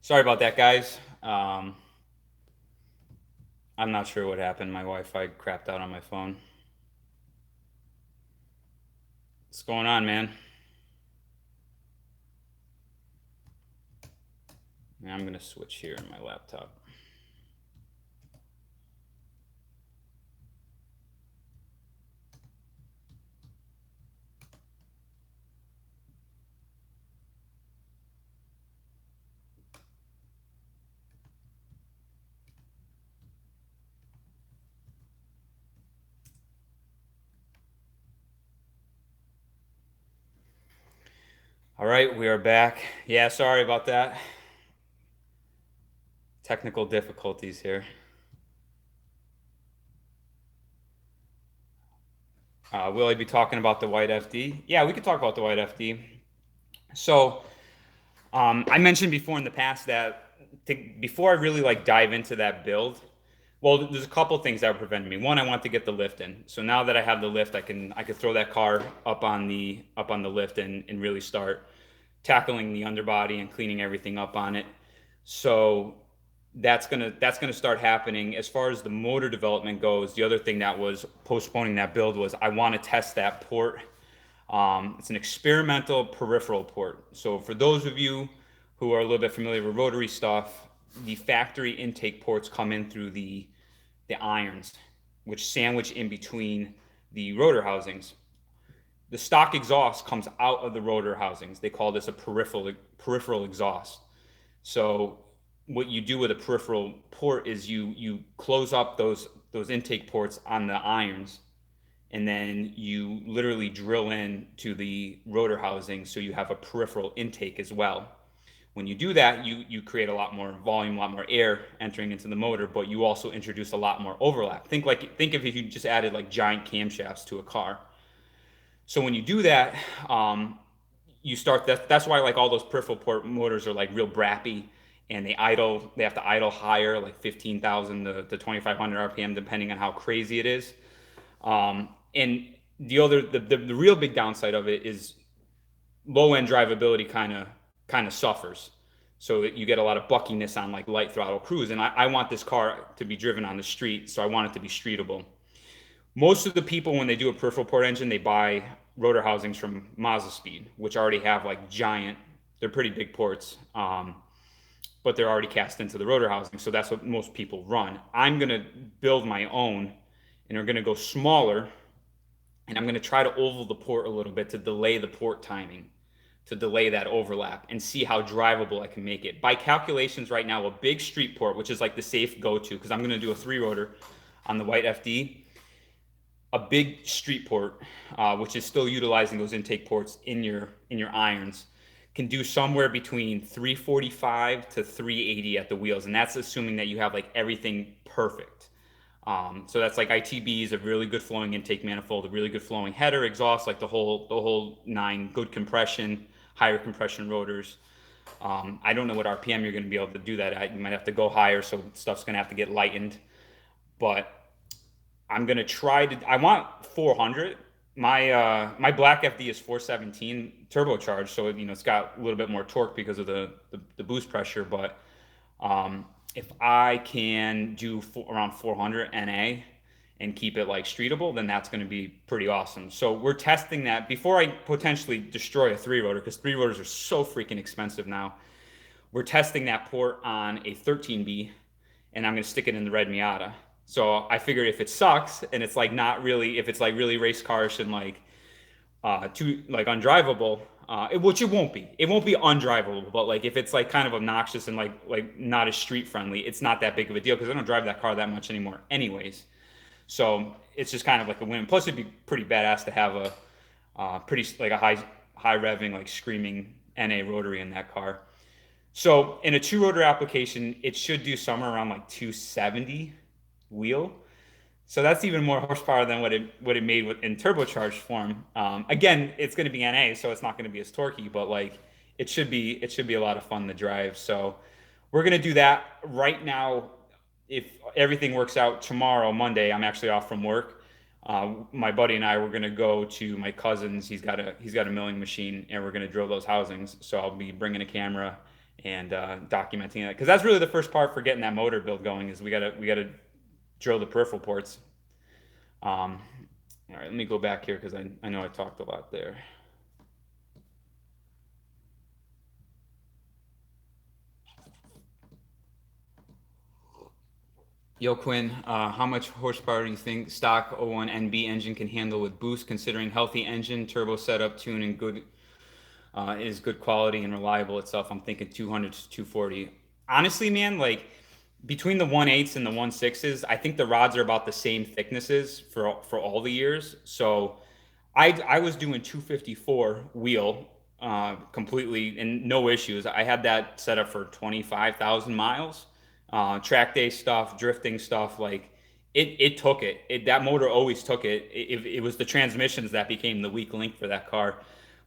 Sorry about that, guys. I'm not sure what happened. My Wi-Fi crapped out on my phone. What's going on, man? I'm gonna switch here in my laptop. All right, we are back. Yeah, sorry about that. Technical difficulties here. Will I be talking about the white FD? Yeah, we could talk about the white FD. So, I mentioned before in the past that before I really like dive into that build, well, there's a couple things that would prevent me. One, I want to get the lift in. So now that I have the lift, I can throw that car up on the lift and really start tackling the underbody and cleaning everything up on it. So that's gonna start happening. As far as the motor development goes, the other thing that was postponing that build was I want to test that port. It's an experimental peripheral port. So for those of you who are a little bit familiar with rotary stuff, the factory intake ports come in through the irons, which sandwich in between the rotor housings. The stock exhaust comes out of the rotor housings. They call this a peripheral exhaust. So what you do with a peripheral port is you close up those intake ports on the irons, and then you literally drill in to the rotor housing, so you have a peripheral intake as well. When you do that, you create a lot more volume, a lot more air entering into the motor, but you also introduce a lot more overlap. Think of if you just added like giant camshafts to a car. So when you do that, you start that's why like all those peripheral port motors are like real brappy, and they have to idle higher, like 15,000 to 2,500 RPM, depending on how crazy it is. And the real big downside of it is low end drivability kind of suffers. So that you get a lot of buckiness on like light throttle cruise. And I want this car to be driven on the street, so I want it to be streetable. Most of the people, when they do a peripheral port engine, they buy rotor housings from Mazda Speed, which already have like giant, they're pretty big ports, but they're already cast into the rotor housing. So that's what most people run. I'm going to build my own, and we're going to go smaller, and I'm going to try to oval the port a little bit to delay the port timing, to delay that overlap, and see how drivable I can make it. By calculations right now, a big street port, which is like the safe go-to, because I'm going to do a three rotor on the white FD, a big street port, which is still utilizing those intake ports in your irons, can do somewhere between 345 to 380 at the wheels, and that's assuming that you have like everything perfect. So that's like ITBs, a really good flowing intake manifold, a really good flowing header, exhaust, like the whole nine, good compression, higher compression rotors. I don't know what RPM you're going to be able to do that at. You might have to go higher, so stuff's going to have to get lightened. But I'm gonna try to. I want 400. My black FD is 417 turbocharged, so it's got a little bit more torque because of the boost pressure. But if I can do around 400 NA and keep it like streetable, then that's going to be pretty awesome. So we're testing that before I potentially destroy a three rotor, because three rotors are so freaking expensive now. We're testing that port on a 13B, and I'm going to stick it in the red Miata. So I figured if it sucks and it's like not really, if it's like really race carish and like too like undrivable, which it won't be undrivable, but like if it's like kind of obnoxious and like not as street friendly, it's not that big of a deal because I don't drive that car that much anymore, anyways. So it's just kind of like a win. Plus, it'd be pretty badass to have a pretty like a high revving like screaming NA rotary in that car. So in a two rotor application, it should do somewhere around like 270 wheel. So that's even more horsepower than what it made in turbocharged form. Again, it's going to be NA, so it's not going to be as torquey, but like it should be a lot of fun to drive. So we're going to do that right now. If everything works out tomorrow, Monday, I'm actually off from work. My buddy and I were going to go to my cousin's. He's got a milling machine, and we're going to drill those housings. So I'll be bringing a camera and documenting that because that's really the first part for getting that motor build going is we gotta drill the peripheral ports. Um, all right, let me go back here because I know I talked a lot there. Yo, Quinn, how much horsepower do you think stock O1 NB engine can handle with boost, considering healthy engine, turbo setup, tune, and good is good quality and reliable itself? I'm thinking 200 to 240. Honestly, man, like between the 1.8s and the 1.6s, I think the rods are about the same thicknesses for all the years. So I was doing 254 wheel completely and no issues. I had that set up for 25,000 miles. Track day stuff, drifting stuff, like it took it. That motor always took it. It was the transmissions that became the weak link for that car.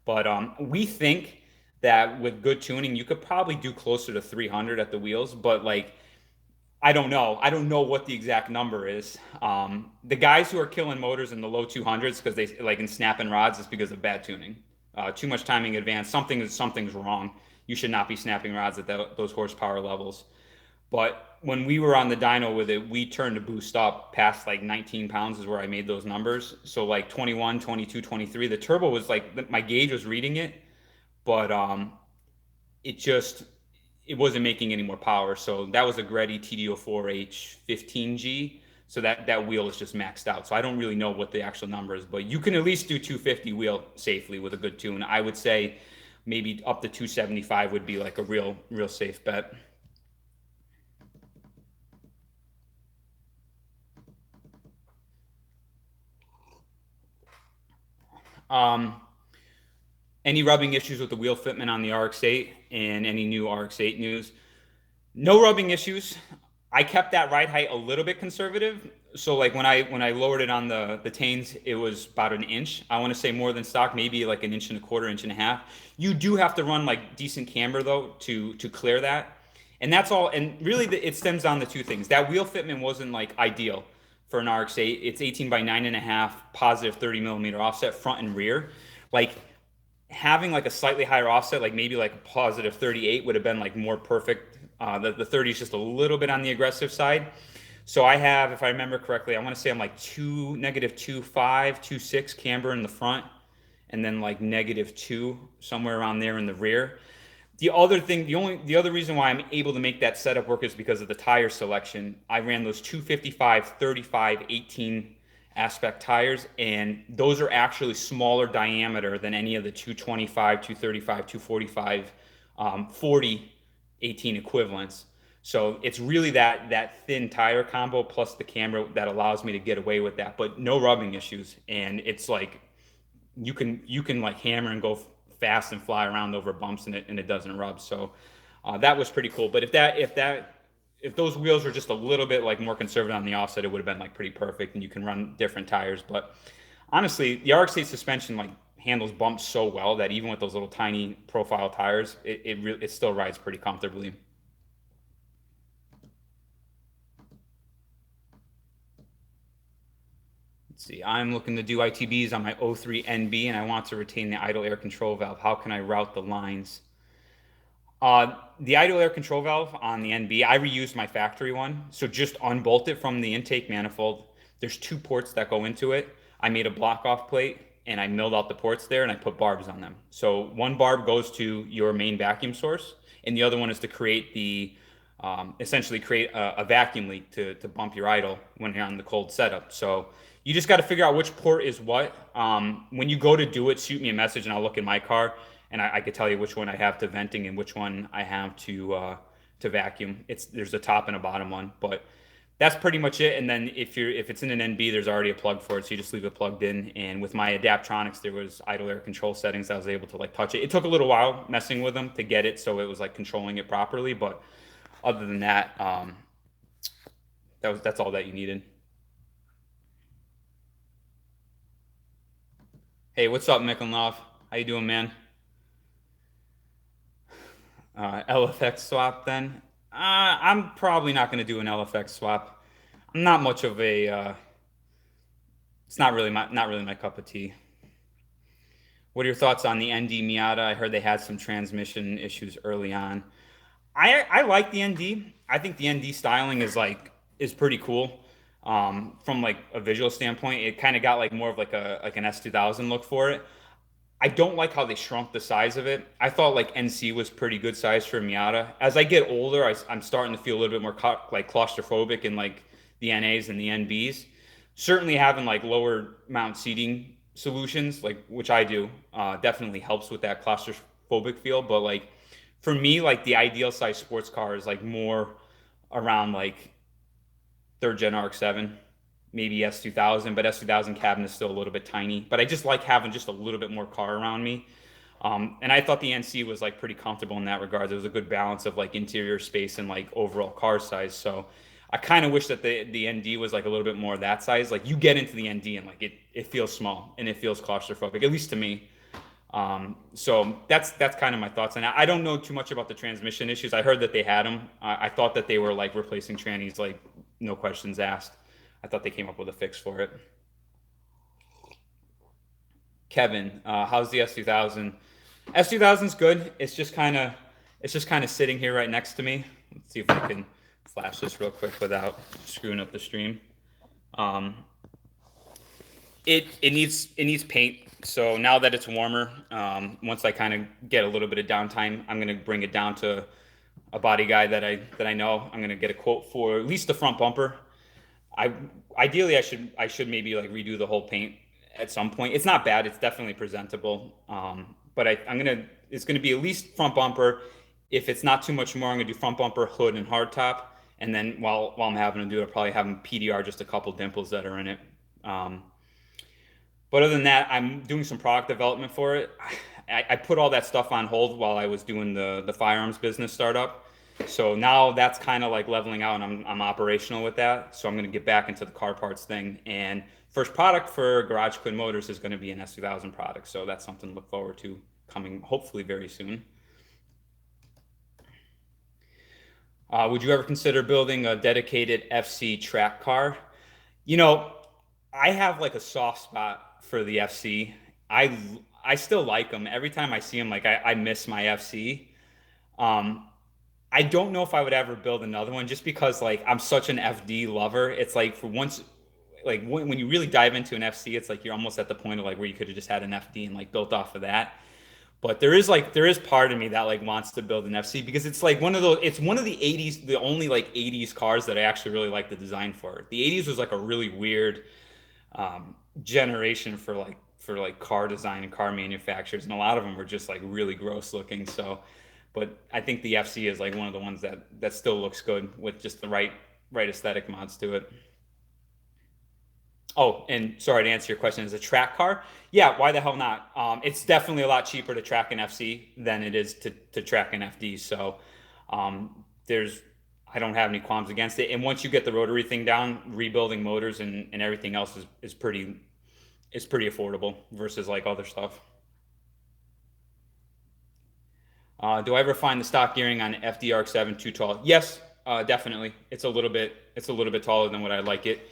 But we think that with good tuning, you could probably do closer to 300 at the wheels. But like I don't know. I don't know what the exact number is. The guys who are killing motors in the low 200s because they like in snapping rods is because of bad tuning. Too much timing in advance. Something's wrong. You should not be snapping rods at those horsepower levels. But when we were on the dyno with it, we turned the boost up past like 19 pounds is where I made those numbers. So like 21, 22, 23. The turbo was like my gauge was reading it, but it just it wasn't making any more power. So that was a Greddy TD04H 15G. So that wheel is just maxed out. So I don't really know what the actual number is, but you can at least do 250 wheel safely with a good tune. I would say maybe up to 275 would be like a real safe bet. Um, any rubbing issues with the wheel fitment on the RX-8 and any new RX-8 news? No rubbing issues. I kept that ride height a little bit conservative. So like when I lowered it on the tains, it was about an inch. I want to say more than stock, maybe like an inch and a quarter, inch and a half. You do have to run like decent camber though to clear that, and that's all. And really, it stems down to two things. That wheel fitment wasn't like ideal for an RX-8. It's 18 by 9.5, positive 30 millimeter offset front and rear. Like having like a slightly higher offset, like maybe like a positive 38 would have been like more perfect. The 30 is just a little bit on the aggressive side. So I have, if I remember correctly, I want to say I'm like two, negative 2.5, 2.6 camber in the front, and then like negative two somewhere around there in the rear. The other reason why I'm able to make that setup work is because of the tire selection. I ran those 255, 35, 18 aspect tires, and those are actually smaller diameter than any of the 225, 235, 245, 40, 18 equivalents. So it's really that thin tire combo plus the camera that allows me to get away with that, but no rubbing issues. And it's like you can like hammer and go fast and fly around over bumps and it doesn't rub. So that was pretty cool. But if those wheels were just a little bit like more conservative on the offset, it would have been like pretty perfect, and you can run different tires. But honestly, the RX-8 suspension like handles bumps so well that even with those little tiny profile tires, it still rides pretty comfortably. Let's see. I'm looking to do ITBs on my O3 NB, and I want to retain the idle air control valve. How can I route the lines? The idle air control valve on the NB, I reused my factory one. So just unbolt it from the intake manifold. There's two ports that go into it. I made a block off plate and I milled out the ports there and I put barbs on them. So one barb goes to your main vacuum source, and the other one is to create essentially create a vacuum leak to bump your idle when you're on the cold setup. So you just got to figure out which port is what. When you go to do it, shoot me a message and I'll look in my car and I could tell you which one I have to venting and which one I have to vacuum. There's a top and a bottom one, but that's pretty much it. And then if it's in an NB, there's already a plug for it, so you just leave it plugged in. And with my Adaptronics, there was idle air control settings. I was able to like touch it. It took a little while messing with them to get it so it was like controlling it properly, but other than that, that's all that you needed. Hey, what's up, Micklenov? How you doing, man? LFX swap then? I'm probably not going to do an LFX swap. I'm not much of a. It's not really my cup of tea. What are your thoughts on the ND Miata? I heard they had some transmission issues early on. I like the ND. I think the ND styling is pretty cool. From like a visual standpoint, it kind of got like more of like an S2000 look for it. I don't like how they shrunk the size of it. I thought like NC was pretty good size for a Miata. As I get older, I'm starting to feel a little bit more like claustrophobic in like the NAs and the NBs. Certainly having like lower mount seating solutions, like which I do, definitely helps with that claustrophobic feel. But like for me, like the ideal size sports car is like more around like third gen RX-7, maybe S2000, but S2000 cabin is still a little bit tiny. But I just like having just a little bit more car around me. And I thought the NC was like pretty comfortable in that regard. There was a good balance of like interior space and like overall car size. So I kind of wish that the ND was like a little bit more that size. Like you get into the ND and like it feels small and it feels claustrophobic, at least to me. So that's kind of my thoughts. And I don't know too much about the transmission issues. I heard that they had them. I thought that they were like replacing trannies, like no questions asked. I thought they came up with a fix for it. Kevin, how's the S2000? S2000's good. It's just kind of sitting here right next to me. Let's see if I can flash this real quick without screwing up the stream. Um, it needs paint. So now that it's warmer, once I kind of get a little bit of downtime, I'm gonna bring it down to a body guy that I know. I'm gonna get a quote for at least the front bumper. I ideally I should maybe like redo the whole paint at some point. It's not bad. It's definitely presentable. But I'm gonna it's gonna be at least front bumper. If it's not too much more, I'm gonna do front bumper, hood, and hardtop. And then while I'm having to do it, I'll probably have them PDR just a couple dimples that are in it. Um, but other than that, I'm doing some product development for it. I put all that stuff on hold while I was doing the firearms business startup. So now that's kind of like leveling out, and I'm operational with that. So I'm going to get back into the car parts thing. And first product for Garage Quinn Motors is going to be an S2000 product. So that's something to look forward to coming hopefully very soon. Would you ever consider building a dedicated FC track car? You know, I have like a soft spot for the FC. I I still like them. Every time I see them, like I miss my FC. Um, I don't know if I would ever build another one just because like I'm such an FD lover. It's like for once, like when you really dive into an FC, it's like you're almost at the point of like where you could have just had an FD and like built off of that. But there is part of me that like wants to build an FC because it's like it's one of the 80s, the only like 80s cars that I actually really like the design for. The 80s was like a really weird generation for like car design and car manufacturers, and a lot of them were just like really gross looking. So, but I think the FC is like one of the ones that still looks good with just the right aesthetic mods to it. Oh, and sorry to answer your question, is a track car? Yeah, why the hell not? It's definitely a lot cheaper to track an FC than it is to track an FD. So there's I don't have any qualms against it. And once you get the rotary thing down, rebuilding motors and everything else is pretty affordable versus like other stuff. Do I ever find the stock gearing on FDRX7 too tall? Yes, definitely. It's a little bit taller than what I like it.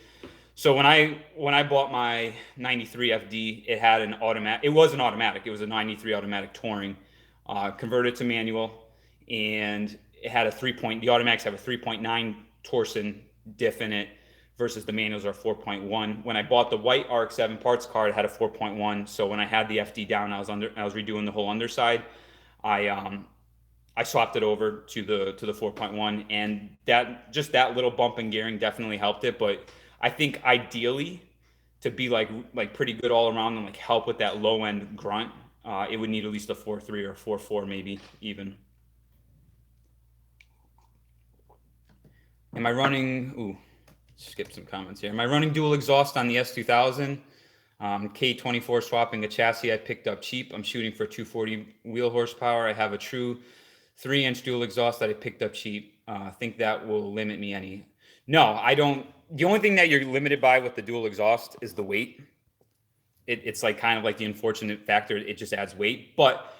So when I bought my 93 FD, it had an automatic. It was an automatic. It was a 93 automatic touring, converted to manual, and it had a 3 point. The automatics have a 3.9 torsion diff in it, versus the manuals are 4.1. When I bought the white RX-7 parts card, it had a 4.1. So when I had the FD down, I was redoing the whole underside. I I swapped it over to the 4.1, and that little bump in gearing definitely helped it. But I think ideally, to be like pretty good all around and like help with that low end grunt, it would need at least a 4.3 or 4.4 maybe even. Am I running? Ooh, skip some comments here. Am I running dual exhaust on the S2000? K24 swapping a chassis I picked up cheap. I'm shooting for 240 wheel horsepower. I have a true 3-inch dual exhaust that I picked up cheap. I think that will limit me any. No, I don't. The only thing that you're limited by with the dual exhaust is the weight. It's like kind of like the unfortunate factor. It just adds weight. But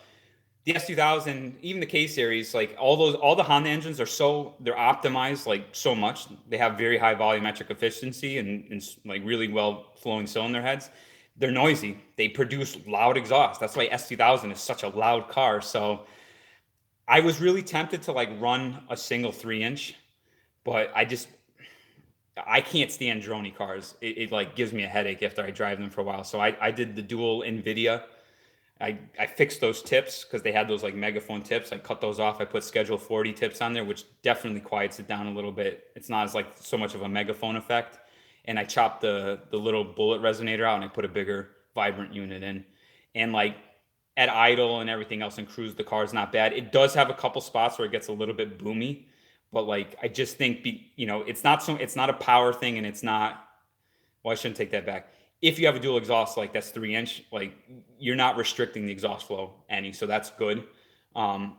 the S2000, even the K series, like all the Honda engines they're optimized like so much. They have very high volumetric efficiency and like really well flowing cylinder heads. They're noisy. They produce loud exhaust. That's why S2000 is such a loud car. So I was really tempted to like run a single 3 inch, but I can't stand droney cars. It like gives me a headache after I drive them for a while. So I did the dual NVIDIA. I fixed those tips because they had those like megaphone tips. I cut those off. I put Schedule 40 tips on there, which definitely quiets it down a little bit. It's not as like so much of a megaphone effect. And I chopped the little bullet resonator out and I put a bigger vibrant unit in. And like at idle and everything else and cruise, the car is not bad. It does have a couple spots where it gets a little bit boomy, but like I just think it's not a power thing and it's not, well, I shouldn't take that back. If you have a dual exhaust, like that's 3 inch, like you're not restricting the exhaust flow any, so that's good. Um,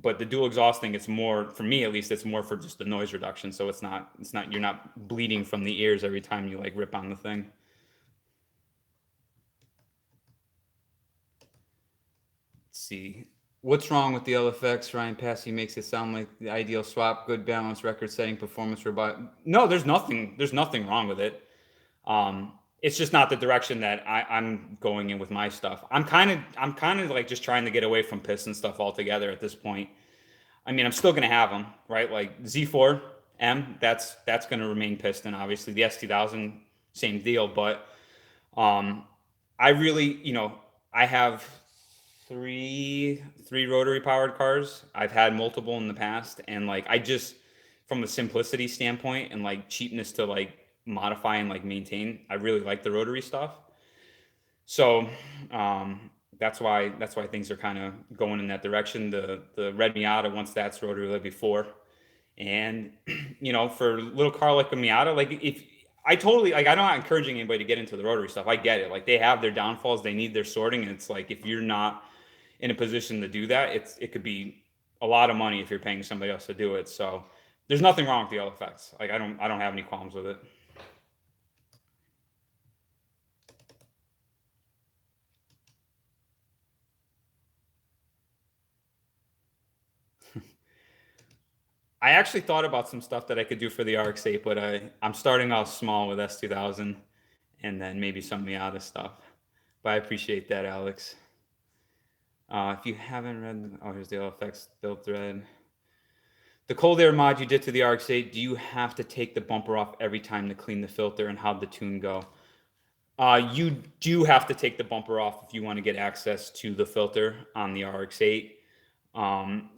but the dual exhaust thing, it's more for me at least. It's more for just the noise reduction, so it's not you're not bleeding from the ears every time you like rip on the thing. Let's see. What's wrong with the LFX? Ryan Passy makes it sound like the ideal swap, good balance, record-setting performance for. No, there's nothing wrong with it. It's just not the direction that I'm going in with my stuff. I'm kind of like just trying to get away from piston stuff altogether at this point. I mean, I'm still gonna have them, right? Like Z4M, that's gonna remain piston. Obviously, the S2000, same deal. But um, I really, I have three rotary powered cars. I've had multiple in the past, and like I just, from a simplicity standpoint and like cheapness to like modify and like maintain, I really like the rotary stuff. So that's why things are kind of going in that direction. The red Miata, once that's rotary like before, and for a little car like a Miata, like if I totally like, I'm not encouraging anybody to get into the rotary stuff. I get it. Like they have their downfalls, they need their sorting, and it's like if you're not in a position to do that, it could be a lot of money if you're paying somebody else to do it. So there's nothing wrong with the LFX. Like I don't have any qualms with it. I actually thought about some stuff that I could do for the RX-8, but I'm starting off small with S2000 and then maybe some Miata stuff. But I appreciate that, Alex. If you haven't read, oh, here's the LFX build thread. The cold air mod you did to the RX-8, do you have to take the bumper off every time to clean the filter, and how'd the tune go? You do have to take the bumper off if you want to get access to the filter on the RX-8.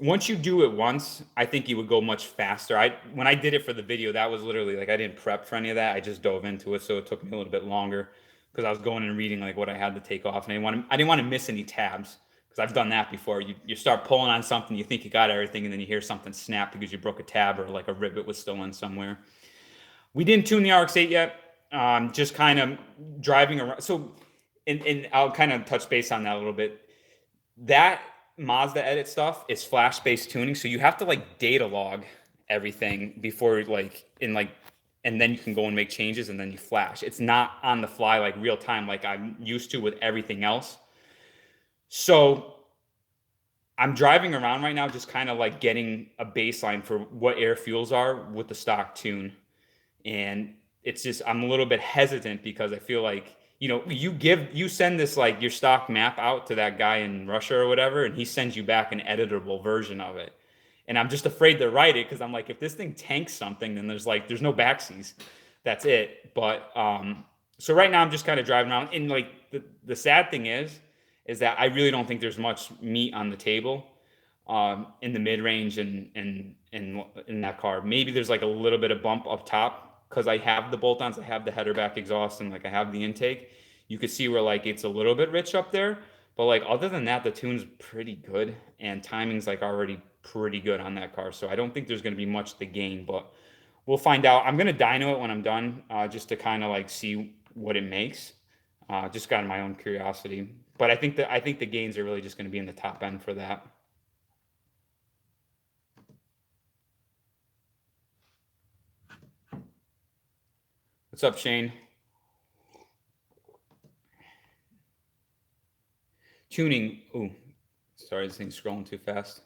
Once you do it once, I think you would go much faster. When I did it for the video, that was literally like I didn't prep for any of that. I just dove into it, so it took me a little bit longer because I was going and reading like what I had to take off, and I didn't want to miss any tabs because I've done that before. You start pulling on something, you think you got everything, and then you hear something snap because you broke a tab or like a rivet was still in somewhere. We didn't tune the RX-8 yet. Just kind of driving around. So, and I'll kind of touch base on that a little bit. That Mazda edit stuff is flash based tuning, so you have to like data log everything before and then you can go and make changes and then you flash. It's not on the fly like real time like I'm used to with everything else. So I'm driving around right now just kind of like getting a baseline for what air fuels are with the stock tune. And it's just I'm a little bit hesitant because I feel like you send this like your stock map out to that guy in Russia or whatever, and he sends you back an editable version of it. And I'm just afraid to write it because I'm like, if this thing tanks something, then there's no backseas. That's it. But so right now I'm just kind of driving around, and like the sad thing is that I really don't think there's much meat on the table in the mid range and in that car. Maybe there's like a little bit of bump up top because I have the bolt-ons, I have the header back exhaust, and like I have the intake. You could see where like it's a little bit rich up there, but like other than that, the tune's pretty good and timing's like already pretty good on that car. So I don't think there's going to be much to gain, but we'll find out. I'm going to dyno it when I'm done, just to kind of like see what it makes. Just got my own curiosity, but I think the gains are really just going to be in the top end for that. What's up, Shane? Tuning. Ooh, sorry, this thing's scrolling too fast.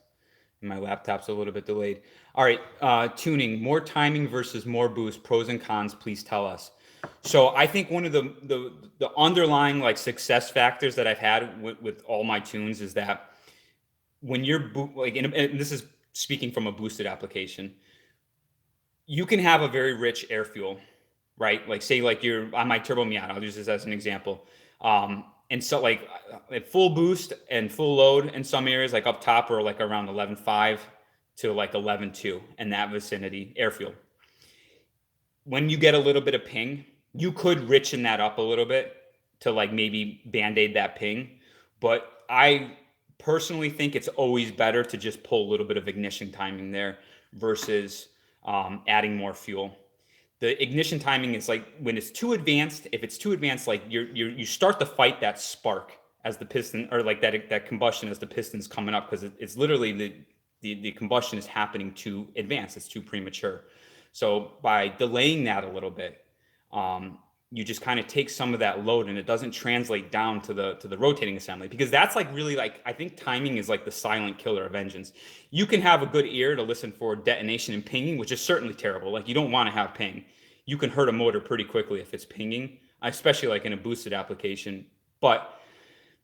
And my laptop's a little bit delayed. All right, tuning. More timing versus more boost. Pros and cons. Please tell us. So I think one of the underlying like success factors that I've had with all my tunes is that when you're like, and this is speaking from a boosted application, you can have a very rich air fuel, right? Like say like you're on my Turbo Miata, I'll use this as an example. And so like at full boost and full load in some areas, like up top or like around 11.5 to like 11.2 in that vicinity, air fuel. When you get a little bit of ping, you could richen that up a little bit to like maybe band-aid that ping. But I personally think it's always better to just pull a little bit of ignition timing there versus adding more fuel. The ignition timing is like when it's too advanced. If it's too advanced, like you start to fight that spark as the piston, or like that combustion as the piston's coming up, because it's literally the combustion is happening too advanced. It's too premature. So by delaying that a little bit, you just kind of take some of that load, and it doesn't translate down to the rotating assembly, because that's like really, like, I think timing is like the silent killer of engines. You can have a good ear to listen for detonation and pinging, which is certainly terrible. Like, you don't want to have ping. You can hurt a motor pretty quickly if it's pinging, especially like in a boosted application. But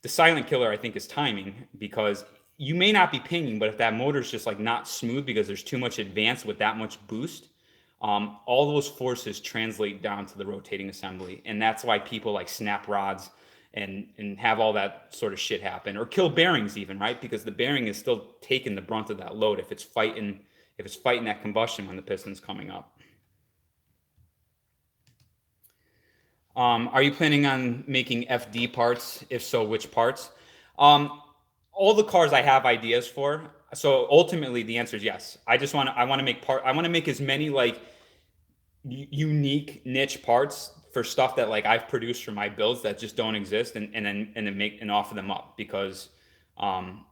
the silent killer, I think, is timing, because you may not be pinging, but if that motor's just like not smooth because there's too much advance with that much boost, all those forces translate down to the rotating assembly. And that's why people like snap rods and have all that sort of shit happen, or kill bearings even, right? Because the bearing is still taking the brunt of that load if it's fighting that combustion when the piston's coming up. Are you planning on making FD parts? If so, which parts? Um, all the cars I have ideas for. So ultimately, the answer is yes. I want to make part. I want to make as many like unique niche parts for stuff that like I've produced for my builds that just don't exist, and then make and offer them up, because um,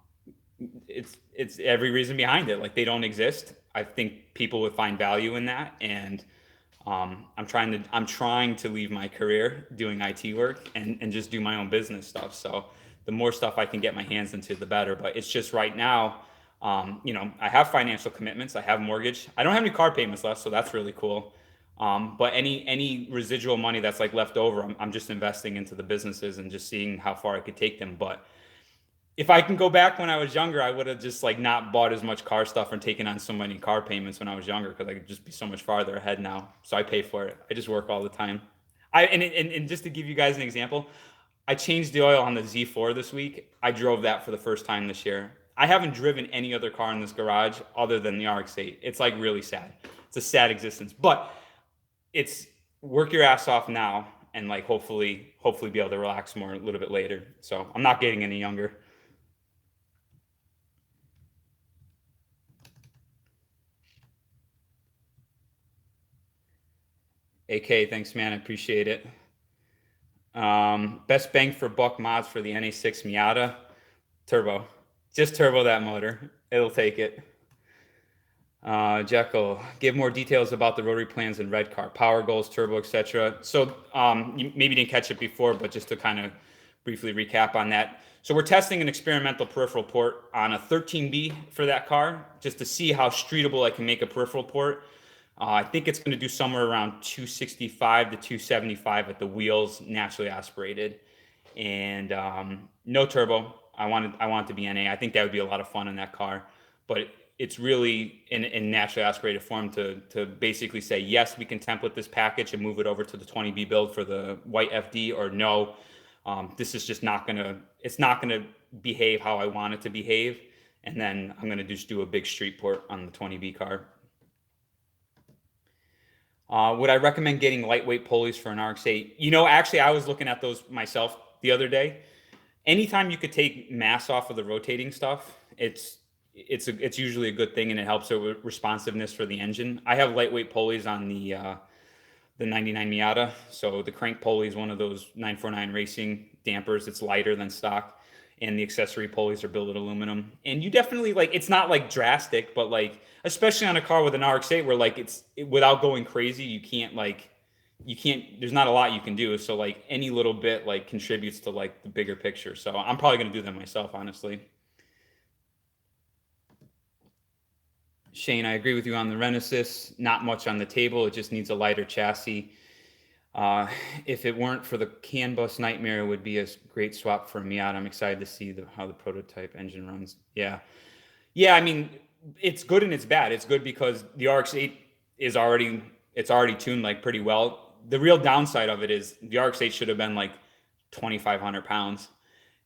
it's every reason behind it. Like, they don't exist. I think people would find value in that, and I'm trying to leave my career doing IT work and just do my own business stuff. So the more stuff I can get my hands into, the better. But it's just right now, I have financial commitments. I have mortgage. I don't have any car payments left, so that's really cool. But any residual money that's like left over, I'm just investing into the businesses and just seeing how far I could take them. But if I can go back when I was younger, I would have just like not bought as much car stuff and taken on so many car payments when I was younger, because I could just be so much farther ahead now. So I pay for it. I just work all the time. And just to give you guys an example, I changed the oil on the Z4 this week. I drove that for the first time this year. I haven't driven any other car in this garage other than the RX-8. It's like really sad. It's a sad existence, but it's work your ass off now, and like hopefully be able to relax more a little bit later. So I'm not getting any younger. AK, thanks, man. I appreciate it. Best bang for buck mods for the NA6 Miata. Turbo. Just turbo that motor. It'll take it. Jekyll, give more details about the rotary plans in red car, power goals, turbo, etc. So you maybe didn't catch it before, but just to kind of briefly recap on that. So we're testing an experimental peripheral port on a 13B for that car, just to see how streetable I can make a peripheral port. I think it's going to do somewhere around 265 to 275 at the wheels, naturally aspirated, and no turbo. I want it to be NA. I think that would be a lot of fun in that car, but it's really in naturally aspirated form to basically say yes, we can template this package and move it over to the 20B build for the white FD, or no, this is just not gonna. It's not gonna behave how I want it to behave, and then I'm gonna just do a big street port on the 20B car. Would I recommend getting lightweight pulleys for an RX-8? Actually, I was looking at those myself the other day. Anytime you could take mass off of the rotating stuff, it's usually a good thing, and it helps with responsiveness for the engine. I have lightweight pulleys on the 99 Miata. So the crank pulley is one of those 949 racing dampers. It's lighter than stock, and the accessory pulleys are billet aluminum. And you definitely, like, it's not like drastic, but like, especially on a car with an RX-8 where like without going crazy, there's not a lot you can do. So like any little bit like contributes to like the bigger picture. So I'm probably going to do them myself, honestly. Shane, I agree with you on the Renesis. Not much on the table. It just needs a lighter chassis. Uh, if it weren't for the CAN bus nightmare, it would be a great swap for a Miata. I'm excited to see how the prototype engine runs. Yeah. Yeah, I mean, it's good and it's bad. It's good because the RX-8 it's already tuned like pretty well. The real downside of it is the RX-8 should have been like 2,500 pounds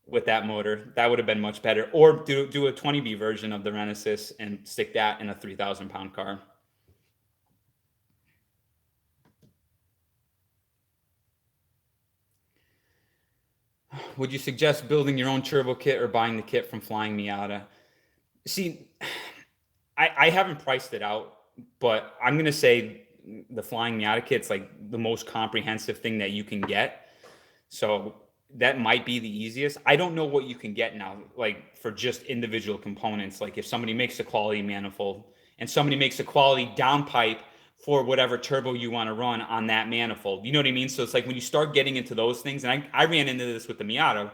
with that motor. That would have been much better. Or do a 20B version of the Renesis and stick that in a 3,000 pound car. Would you suggest building your own turbo kit or buying the kit from Flying Miata? See, I haven't priced it out, but I'm gonna say the Flying Miata kit's like the most comprehensive thing that you can get. So that might be the easiest. I don't know what you can get now, like for just individual components. Like if somebody makes a quality manifold and somebody makes a quality downpipe for whatever turbo you want to run on that manifold. You know what I mean? So it's like when you start getting into those things, and I ran into this with the Miata,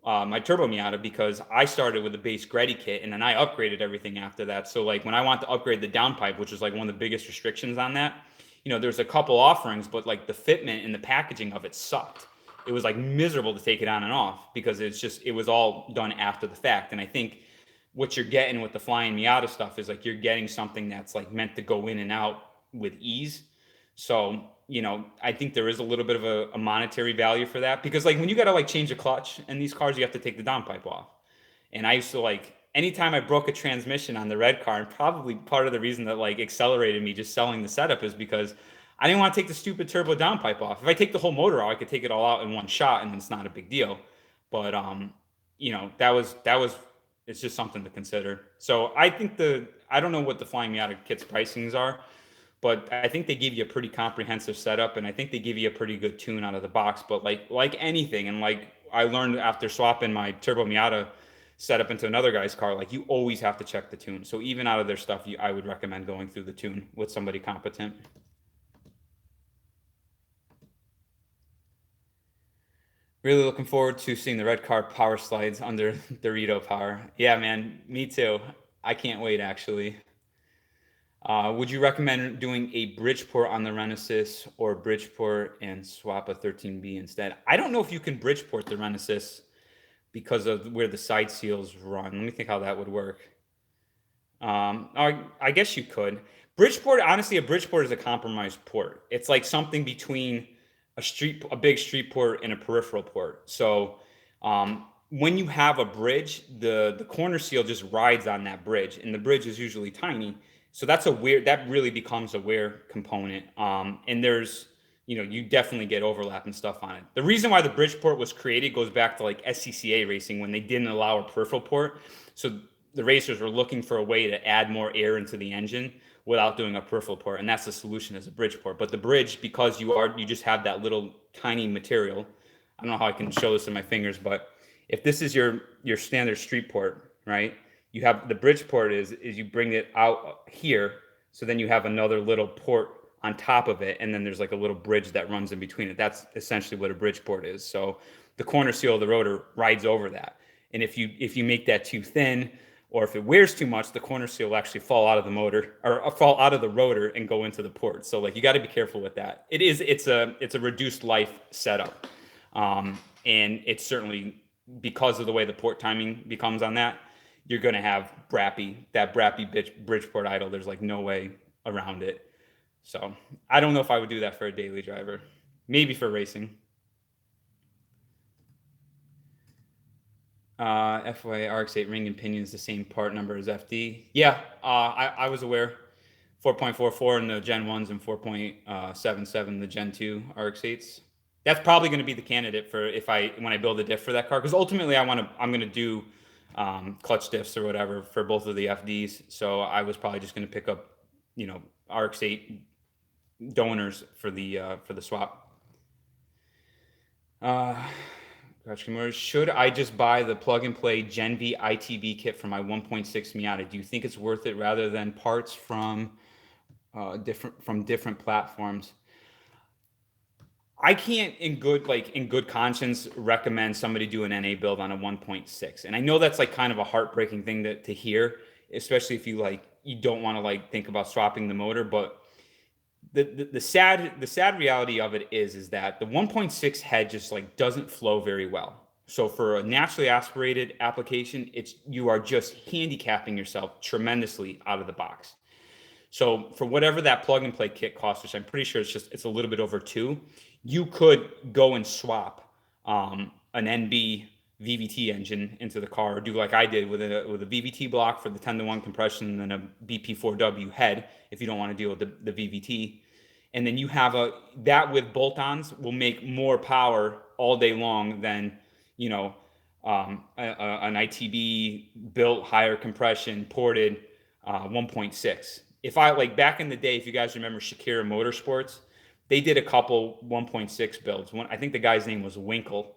my turbo Miata, because I started with a base Greddy kit and then I upgraded everything after that. So like when I want to upgrade the downpipe, which is like one of the biggest restrictions on that, there's a couple offerings, but like the fitment and the packaging of it sucked. It was like miserable to take it on and off because it was all done after the fact. And I think what you're getting with the Flying Miata stuff is like you're getting something that's like meant to go in and out with ease. So, I think there is a little bit of a monetary value for that because like when you got to like change a clutch in these cars, you have to take the downpipe off. And I used to like anytime I broke a transmission on the red car, and probably part of the reason that like accelerated me just selling the setup is because I didn't want to take the stupid turbo downpipe off. If I take the whole motor out, I could take it all out in one shot and it's not a big deal. But that was it's just something to consider. So I think I don't know what the Flying Miata kit's pricings are, but I think they give you a pretty comprehensive setup, and I think they give you a pretty good tune out of the box. But like anything, and like I learned after swapping my Turbo Miata setup into another guy's car, like you always have to check the tune. So even out of their stuff, I would recommend going through the tune with somebody competent. Really looking forward to seeing the red car power slides under Dorito power. Yeah, man, me too. I can't wait actually. Would you recommend doing a Bridgeport on the Renesis or Bridgeport and swap a 13B instead? I don't know if you can Bridgeport the Renesis because of where the side seals run. Let me think how that would work. I guess you could. Bridgeport, honestly, a Bridgeport is a compromised port. It's like something between a big street port and a peripheral port. So when you have a bridge, the corner seal just rides on that bridge, and the bridge is usually tiny. So that really becomes a wear component. And you definitely get overlap and stuff on it. The reason why the Bridgeport was created goes back to like SCCA racing when they didn't allow a peripheral port. So the racers were looking for a way to add more air into the engine without doing a peripheral port, and that's the solution as a Bridgeport. But the bridge, because you just have that little tiny material. I don't know how I can show this in my fingers, but if this is your standard street port, right? You have the Bridgeport is you bring it out here, so then you have another little port on top of it, and then there's like a little bridge that runs in between it. That's essentially what a Bridgeport is. So the corner seal of the rotor rides over that, and if you make that too thin, or if it wears too much, the corner seal will actually fall out of the motor or fall out of the rotor and go into the port. So like you got to be careful with that. It's a reduced life setup, and it's certainly because of the way the port timing becomes on that, you're going to have that brappy Bridgeport idle. There's like no way around it. So I don't know if I would do that for a daily driver. Maybe for racing. FYI, RX-8 ring and pinion is the same part number as FD. Yeah, I was aware. 4.44 in the Gen 1s and 4.77 in the Gen 2 RX-8s. That's probably going to be the candidate for when I build a diff for that car, because ultimately I'm going to do clutch diffs or whatever for both of the FDs. So I was probably just going to pick up, RX-8 donors for the swap. Should I just buy the plug and play Gen V ITB kit for my 1.6 Miata? Do you think it's worth it rather than parts from different platforms? I can't in good conscience recommend somebody do an NA build on a 1.6. And I know that's like kind of a heartbreaking thing to hear, especially if you don't want to think about swapping the motor, but the sad reality of it is that the 1.6 head just like doesn't flow very well. So for a naturally aspirated application, you are just handicapping yourself tremendously out of the box. So for whatever that plug and play kit costs, which I'm pretty sure it's a little bit over two, you could go and swap an NB VVT engine into the car, or do like I did with a VVT block for the 10-to-1 compression, and then a BP4W head if you don't want to deal with the VVT. And then you have that with bolt-ons will make more power all day long than, you know, an ITB built higher compression ported 1.6. If I like back in the day, if you guys remember Shakira Motorsports, they did a couple 1.6 builds. One, I think the guy's name was Winkle,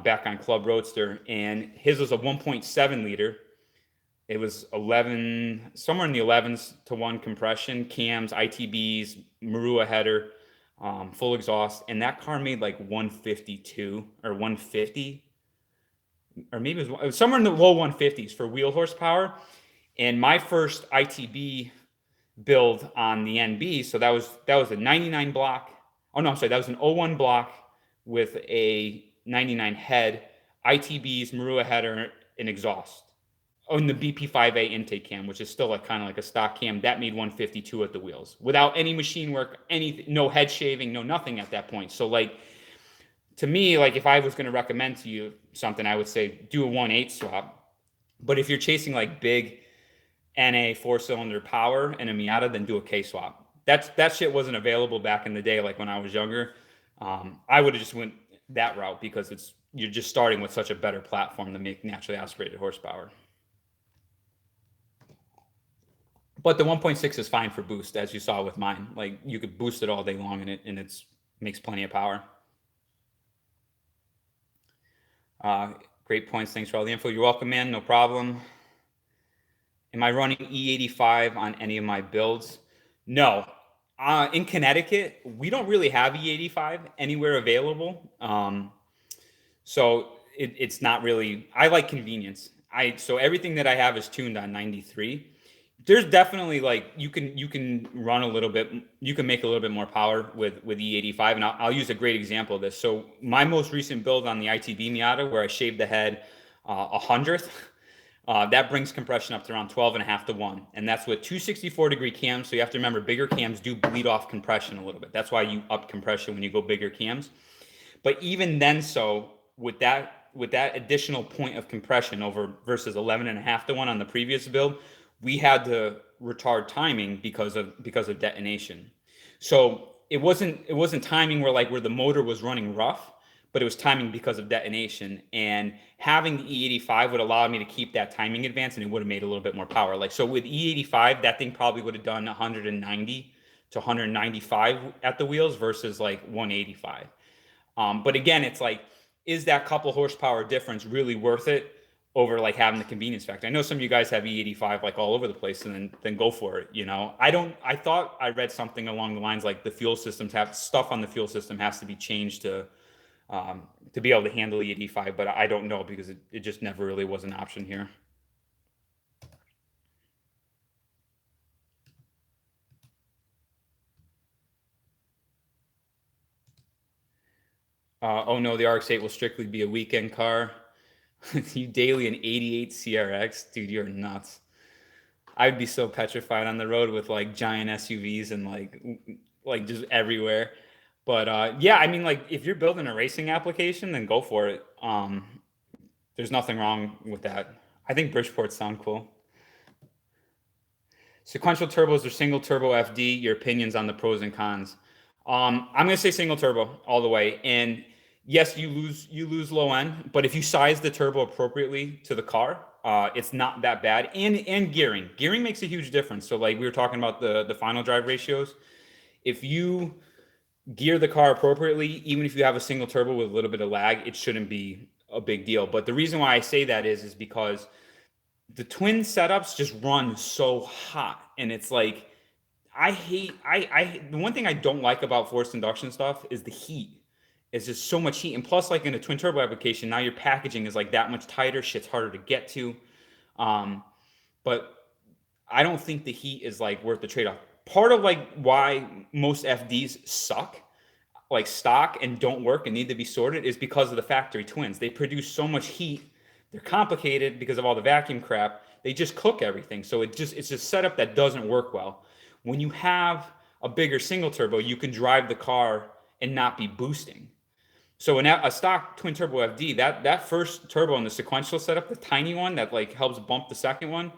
back on Club Roadster, and his was a 1.7 liter. It was 11, somewhere in the 11s to 1 compression, cams, ITBs, Marua header, full exhaust, and that car made like 152 or 150, or maybe it was somewhere in the low 150s for wheel horsepower. And my first ITB build on the NB, so that was a 99 block. Oh no, I'm sorry, that was an 01 block with a 99 head, ITBs, Marua header, and exhaust. Oh, and the BP5A intake cam, which is still like kind of like a stock cam, that made 152 at the wheels without any machine work, anything, no head shaving, no nothing at that point. So like, to me, like if I was going to recommend to you something, I would say do a 1.8 swap. But if you're chasing like big NA 4-cylinder power and a Miata, then do a K swap. That shit wasn't available back in the day, like when I was younger. I would have just went that route because you're just starting with such a better platform to make naturally aspirated horsepower. But the 1.6 is fine for boost, as you saw with mine. Like you could boost it all day long, and it makes plenty of power. Great points. Thanks for all the info. You're welcome, man. No problem. Am I running E85 on any of my builds? No. In Connecticut, we don't really have E85 anywhere available. So it's not really. I like convenience. So everything that I have is tuned on 93. There's definitely like you can run a little bit. You can make a little bit more power with E85, and I'll use a great example of this. So my most recent build on the ITB Miata, where I shaved the head 100th, that brings compression up to around 12.5 to 1, and that's with 264-degree cams. So you have to remember, bigger cams do bleed off compression a little bit. That's why you up compression when you go bigger cams. But even then, so with that additional point of compression over versus 11.5 to 1 on the previous build, we had to retard timing because of detonation. So it wasn't timing where the motor was running rough, but it was timing because of detonation. And having the E85 would allow me to keep that timing advance, and it would have made a little bit more power. Like, so with E85, that thing probably would have done 190 to 195 at the wheels versus like 185. But again, it's like, is that couple horsepower difference really worth it over like having the convenience factor? I know some of you guys have E85 like all over the place, and then go for it. You know, I thought I read something along the lines like the fuel systems stuff on the fuel system has to be changed to be able to handle E85, but I don't know because it just never really was an option here. Oh no, the RX-8 will strictly be a weekend car. You daily an 88 CRX, dude, you're nuts. I'd be so petrified on the road with like giant SUVs and like just everywhere. But yeah, I mean, like if you're building a racing application, then go for it. There's nothing wrong with that. I think Bridgeports sound cool. Sequential turbos or single turbo FD, your opinions on the pros and cons. I'm gonna say single turbo all the way. And yes, you lose low end, but if you size the turbo appropriately to the car, it's not that bad. And gearing makes a huge difference. So like we were talking about the final drive ratios. If you gear the car appropriately, even if you have a single turbo with a little bit of lag, it shouldn't be a big deal. But the reason why I say that is because the twin setups just run so hot, and it's like the one thing I don't like about forced induction stuff is the heat. It's just so much heat, and plus, like in a twin turbo application, now your packaging is like that much tighter. Shit's harder to get to, but I don't think the heat is like worth the trade off. part of like why most FDs suck, like stock, and don't work and need to be sorted is because of the factory twins. They produce so much heat. They're complicated because of all the vacuum crap. They just cook everything. So it's a setup that doesn't work well. When you have a bigger single turbo, you can drive the car and not be boosting. So in a stock twin turbo FD, that first turbo in the sequential setup, the tiny one that like helps bump the second one,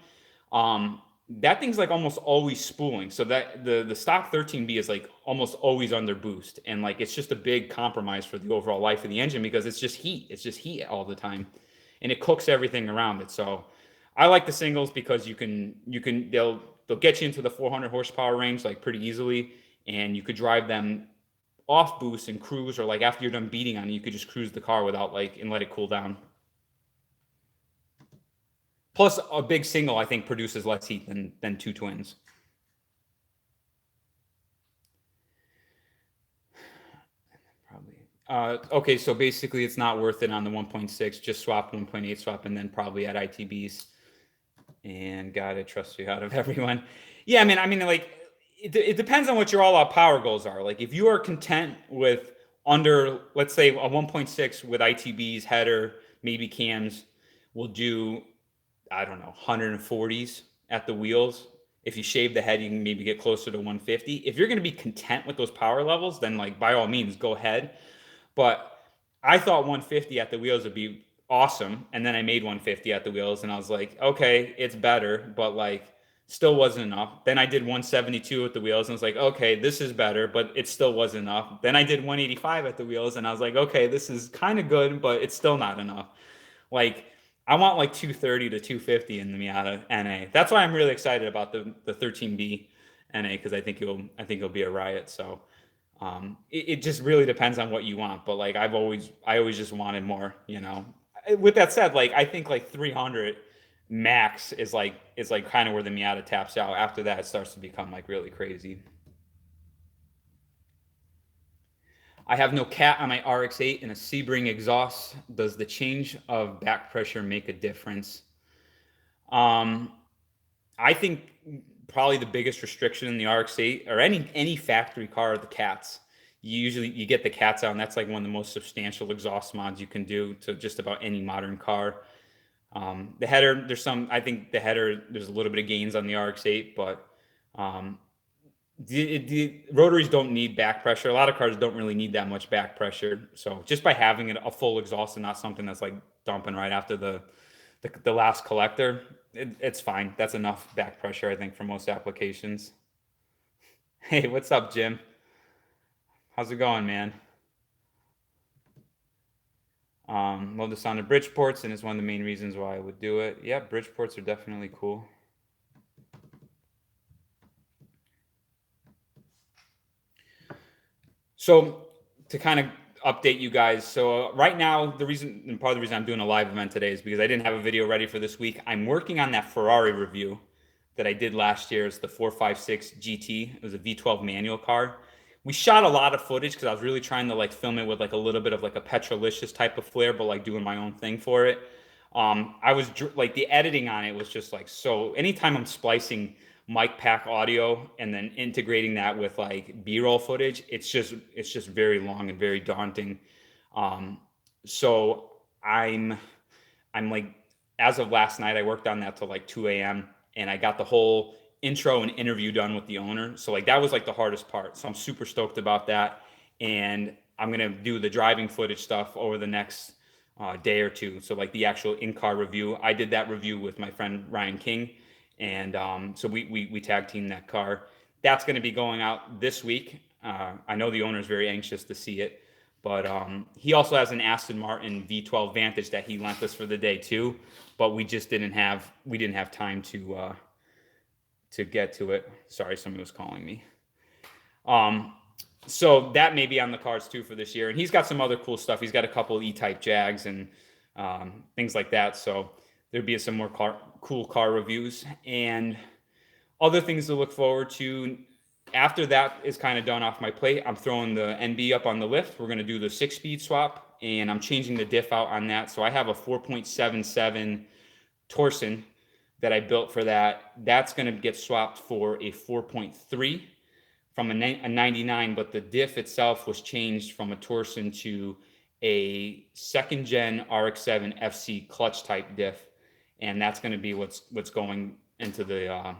that thing's like almost always spooling. So that the stock 13B is like almost always under boost, and like it's just a big compromise for the overall life of the engine because it's just heat. It's just heat all the time, and it cooks everything around it. So I like the singles because they'll get you into the 400 horsepower range like pretty easily, and you could drive them off boost and cruise, or like after you're done beating on it, you could just cruise the car without like and let it cool down. Plus, a big single I think produces less heat than two twins. Probably. Okay, so basically, it's not worth it on the 1.6. Just swap 1.8 swap, and then probably add ITBs. And gotta trust you out of everyone. Yeah, I mean, like it depends on what your all-out power goals are. Like if you are content with under, let's say a 1.6 with ITBs, header, maybe cams, will do, I don't know, 140s at the wheels. If you shave the head, you can maybe get closer to 150. If you're going to be content with those power levels, then like by all means go ahead. But I thought 150 at the wheels would be awesome, and then I made 150 at the wheels, and I was like, okay, it's better, but like still wasn't enough. Then I did 172 at the wheels, and I was like, okay, this is better, but it still wasn't enough. Then I did 185 at the wheels, and I was like, okay, this is kind of good, but it's still not enough. Like I want like 230 to 250 in the Miata NA. That's why I'm really excited about the 13B NA, because I think it'll be a riot. So it just really depends on what you want. But like I always just wanted more. With that said, like I think like 300 max is like kind of where the Miata taps out. After that, it starts to become like really crazy. I have no cat on my RX-8 and a Sebring exhaust. Does the change of back pressure make a difference? Um, I think probably the biggest restriction in the RX-8 or any factory car are the cats. You get the cats out, and that's like one of the most substantial exhaust mods you can do to just about any modern car. The header, I think the header, there's a little bit of gains on the RX-8, but um, the rotaries don't need back pressure. A lot of cars don't really need that much back pressure. So just by having a full exhaust and not something that's like dumping right after the last collector, it's fine. That's enough back pressure, I think, for most applications. Hey, what's up, Jim? How's it going, man? Love the sound of Bridgeports, and it's one of the main reasons why I would do it. Yeah, Bridgeports are definitely cool. So to kind of update you guys, so right now the reason, and part of the reason I'm doing a live event today is because I didn't have a video ready for this week. I'm working on that Ferrari review that I did last year. It's the 456 GT. It was a V12 manual car. We shot a lot of footage because I was really trying to like film it with like a little bit of like a Petrolicious type of flair, but like doing my own thing for it. I was like the editing on it was just like so. Anytime I'm splicing mic pack audio and then integrating that with like B-roll footage, it's just very long and very daunting. Um, so I'm like, as of last night, I worked on that till like 2 a.m. and I got the whole intro and interview done with the owner. So like that was like the hardest part. So I'm super stoked about that. And I'm gonna do the driving footage stuff over the next day or two. So like the actual in-car review, I did that review with my friend Ryan King, and so we tag team that car. That's going to be going out this week. I know the owner is very anxious to see it, but he also has an Aston Martin V12 Vantage that he lent us for the day too. But we didn't have time to get to it. Sorry, somebody was calling me. Um, so that may be on the cards too for this year. And he's got some other cool stuff. He's got a couple E-type Jags and things like that. So there'd be some more cool car reviews and other things to look forward to. After that is kind of done off my plate, I'm throwing the NB up on the lift. We're going to do the 6-speed swap, and I'm changing the diff out on that. So I have a 4.77 Torsen that I built for that, that's going to get swapped for a 4.3 from a 99, but the diff itself was changed from a Torsen to a second gen RX-7 FC clutch type diff, and that's going to be what's going into the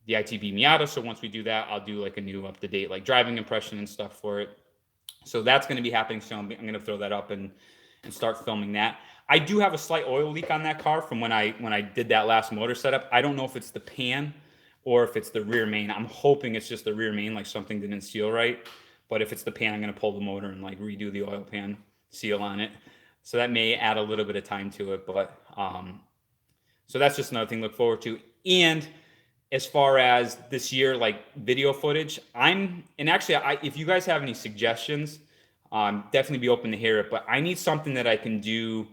ITB Miata. So once we do that, I'll do like a new up to date like driving impression and stuff for it. So that's going to be happening soon. I'm going to throw that up and start filming that. I do have a slight oil leak on that car from when I did that last motor setup. I don't know if it's the pan or if it's the rear main. I'm hoping it's just the rear main, like something didn't seal right. But if it's the pan, I'm going to pull the motor and like redo the oil pan seal on it. So that may add a little bit of time to it, but so that's just another thing to look forward to. And as far as this year, like video footage, if you guys have any suggestions, definitely be open to hear it. But I need something that I can do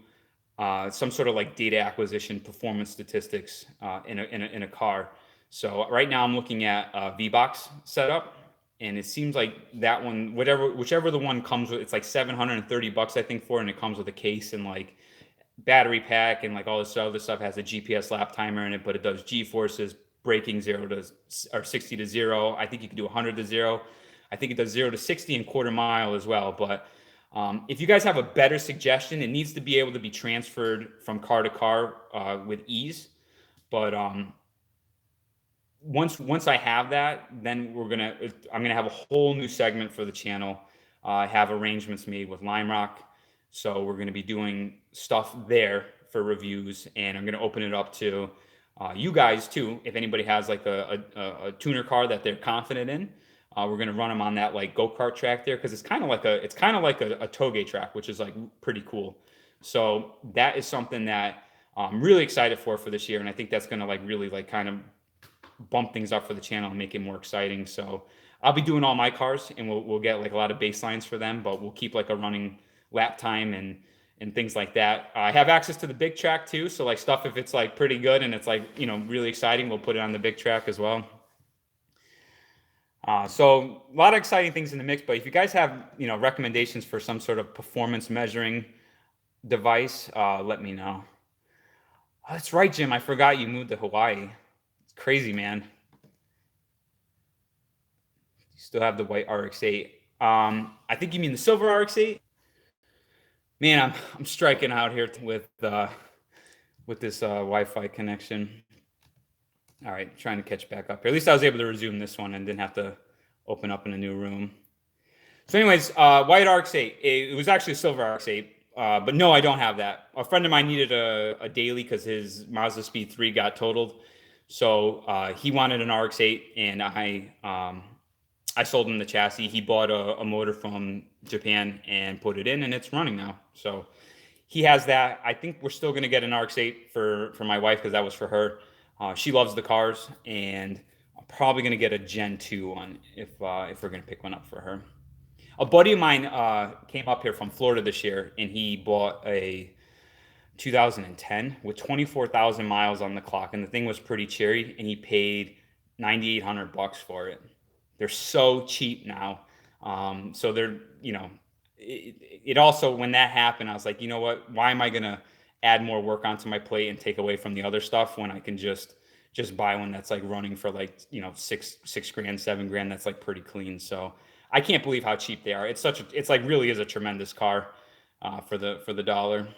some sort of like data acquisition, performance statistics in a car. So right now I'm looking at V-Box setup, and it seems like that one, whichever the one comes with, it's like $730 I think for, and it comes with a case and like battery pack and like all this other stuff. Has a GPS lap timer in it, but it does G forces, braking 60 to 0. I think you can do 100 to 0. I think it does 0 to 60 and quarter mile as well. But if you guys have a better suggestion, it needs to be able to be transferred from car to car with ease. But once I have that, then I'm gonna have a whole new segment for the channel. I have arrangements made with Lime Rock, so we're gonna be doing stuff there for reviews, and I'm gonna open it up to you guys too. If anybody has like a tuner car that they're confident in, we're gonna run them on that like go-kart track there, because it's kind of like a toge track, which is like pretty cool. So that is something that I'm really excited for this year, and I think that's gonna like really like kind of bump things up for the channel and make it more exciting. So I'll be doing all my cars, and we'll get like a lot of baselines for them, but we'll keep like a running lap time and things like that. I have access to the big track too. So like stuff, if it's like pretty good and it's like, really exciting, we'll put it on the big track as well. So a lot of exciting things in the mix, but if you guys have, recommendations for some sort of performance measuring device, let me know. Oh, that's right, Jim. I forgot you moved to Hawaii. It's crazy, man. You still have the white RX-8. I think you mean the silver RX-8. Man, I'm striking out here with this Wi-Fi connection. All right, trying to catch back up here. At least I was able to resume this one and didn't have to open up in a new room. So anyways, white RX-8. It was actually a silver RX-8, but no, I don't have that. A friend of mine needed a daily because his Mazda Speed 3 got totaled. So he wanted an RX-8, and I sold him the chassis. He bought a motor from Japan and put it in, and it's running now. So he has that. I think we're still going to get an RX-8 for my wife, because that was for her. She loves the cars, and I'm probably going to get a Gen 2 one if we're going to pick one up for her. A buddy of mine came up here from Florida this year, and he bought a 2010 with 24,000 miles on the clock, and the thing was pretty cherry, and he paid $9,800 for it. They're so cheap now. So they're, it also, when that happened, I was like, you know what, why am I going to add more work onto my plate and take away from the other stuff when I can just buy one that's like running for like, $6 grand, $7 grand. That's like pretty clean. So I can't believe how cheap they are. It's like really is a tremendous car for the dollar.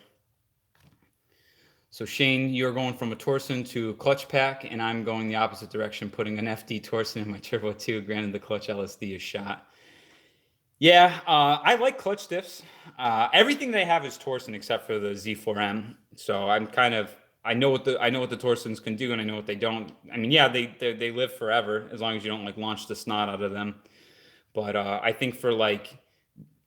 So Shane, you're going from a Torsen to a clutch pack, and I'm going the opposite direction, putting an FD Torsen in my Turbo 2. Granted, the clutch LSD is shot. Yeah, I like clutch diffs. Everything they have is Torsen except for the Z4M. So I know what the Torsens can do, and I know what they don't. I mean, yeah, they live forever as long as you don't like launch the snot out of them. But I think for like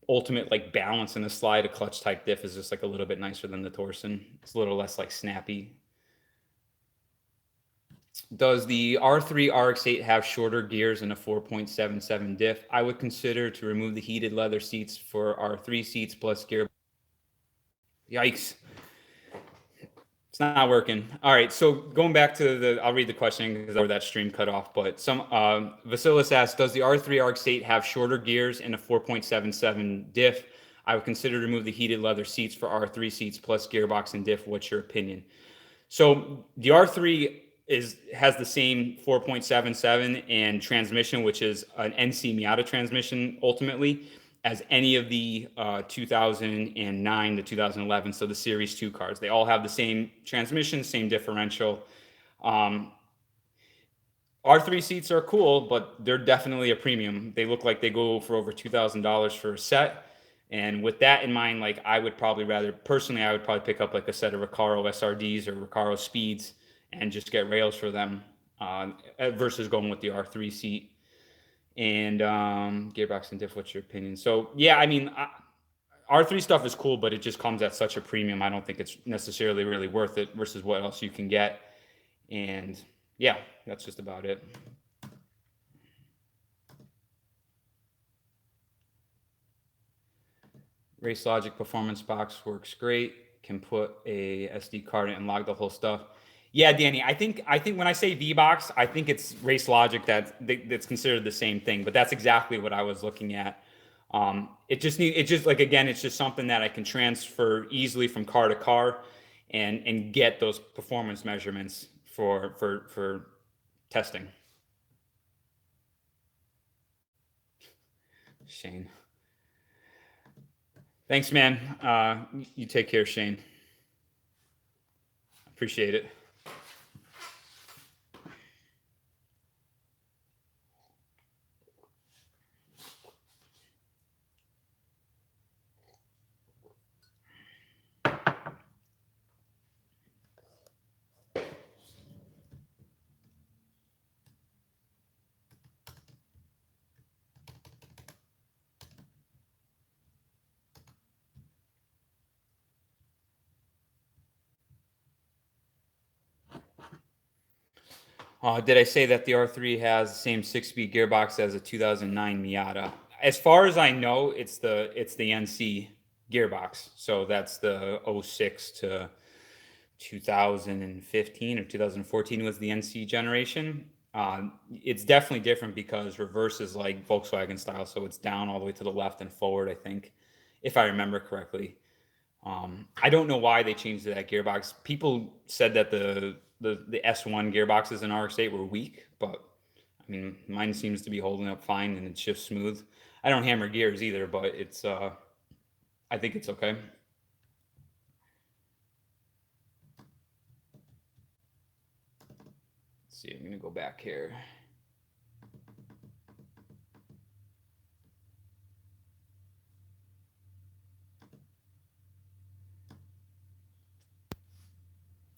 ultimate like balance in a slide, a clutch type diff is just like a little bit nicer than the Torsen. It's a little less like snappy. Does the R3 RX-8 have shorter gears and a 4.77 diff? I would consider to remove the heated leather seats for R3 seats plus gear. Yikes. It's not working. All right, so going back to I'll read the question because that stream cut off, but Vasilis asks, does the R3 RX-8 have shorter gears and a 4.77 diff? I would consider to remove the heated leather seats for R3 seats plus gearbox and diff. What's your opinion? So the R3 is has the same 4.77 and transmission, which is an NC Miata transmission ultimately, as any of the 2009 to 2011, so the Series 2 cars. They all have the same transmission, same differential. Um, R3 seats are cool, but they're definitely a premium. They look like they go for over $2,000 for a set. And with that in mind, like I would probably rather personally, I would probably pick up like a set of Recaro SRDs or Recaro Speeds and just get rails for them versus going with the R3 seat. And gearbox and diff. What's your opinion? So yeah, I mean, R3 stuff is cool, but it just comes at such a premium. I don't think it's necessarily really worth it versus what else you can get. And yeah, that's just about it. Race Logic Performance Box works great. Can put a SD card in and log the whole stuff. Yeah, Danny. I think when I say V Box, I think it's Race Logic that's considered the same thing. But that's exactly what I was looking at. It just like again, it's just something that I can transfer easily from car to car, and get those performance measurements for testing. Shane, thanks, man. You take care, Shane. Appreciate it. Did I say that the R3 has the same six-speed gearbox as a 2009 Miata? As far as I know, it's the NC gearbox. So that's the '06 to 2015 or 2014 was the NC generation. It's definitely different because reverse is like Volkswagen style, so it's down all the way to the left and forward, I think, if I remember correctly. I don't know why they changed that gearbox. People said that the S1 gearboxes in RX-8 were weak, but I mean, mine seems to be holding up fine and it's just smooth. I don't hammer gears either, but I think it's okay. Let's see, I'm gonna go back here.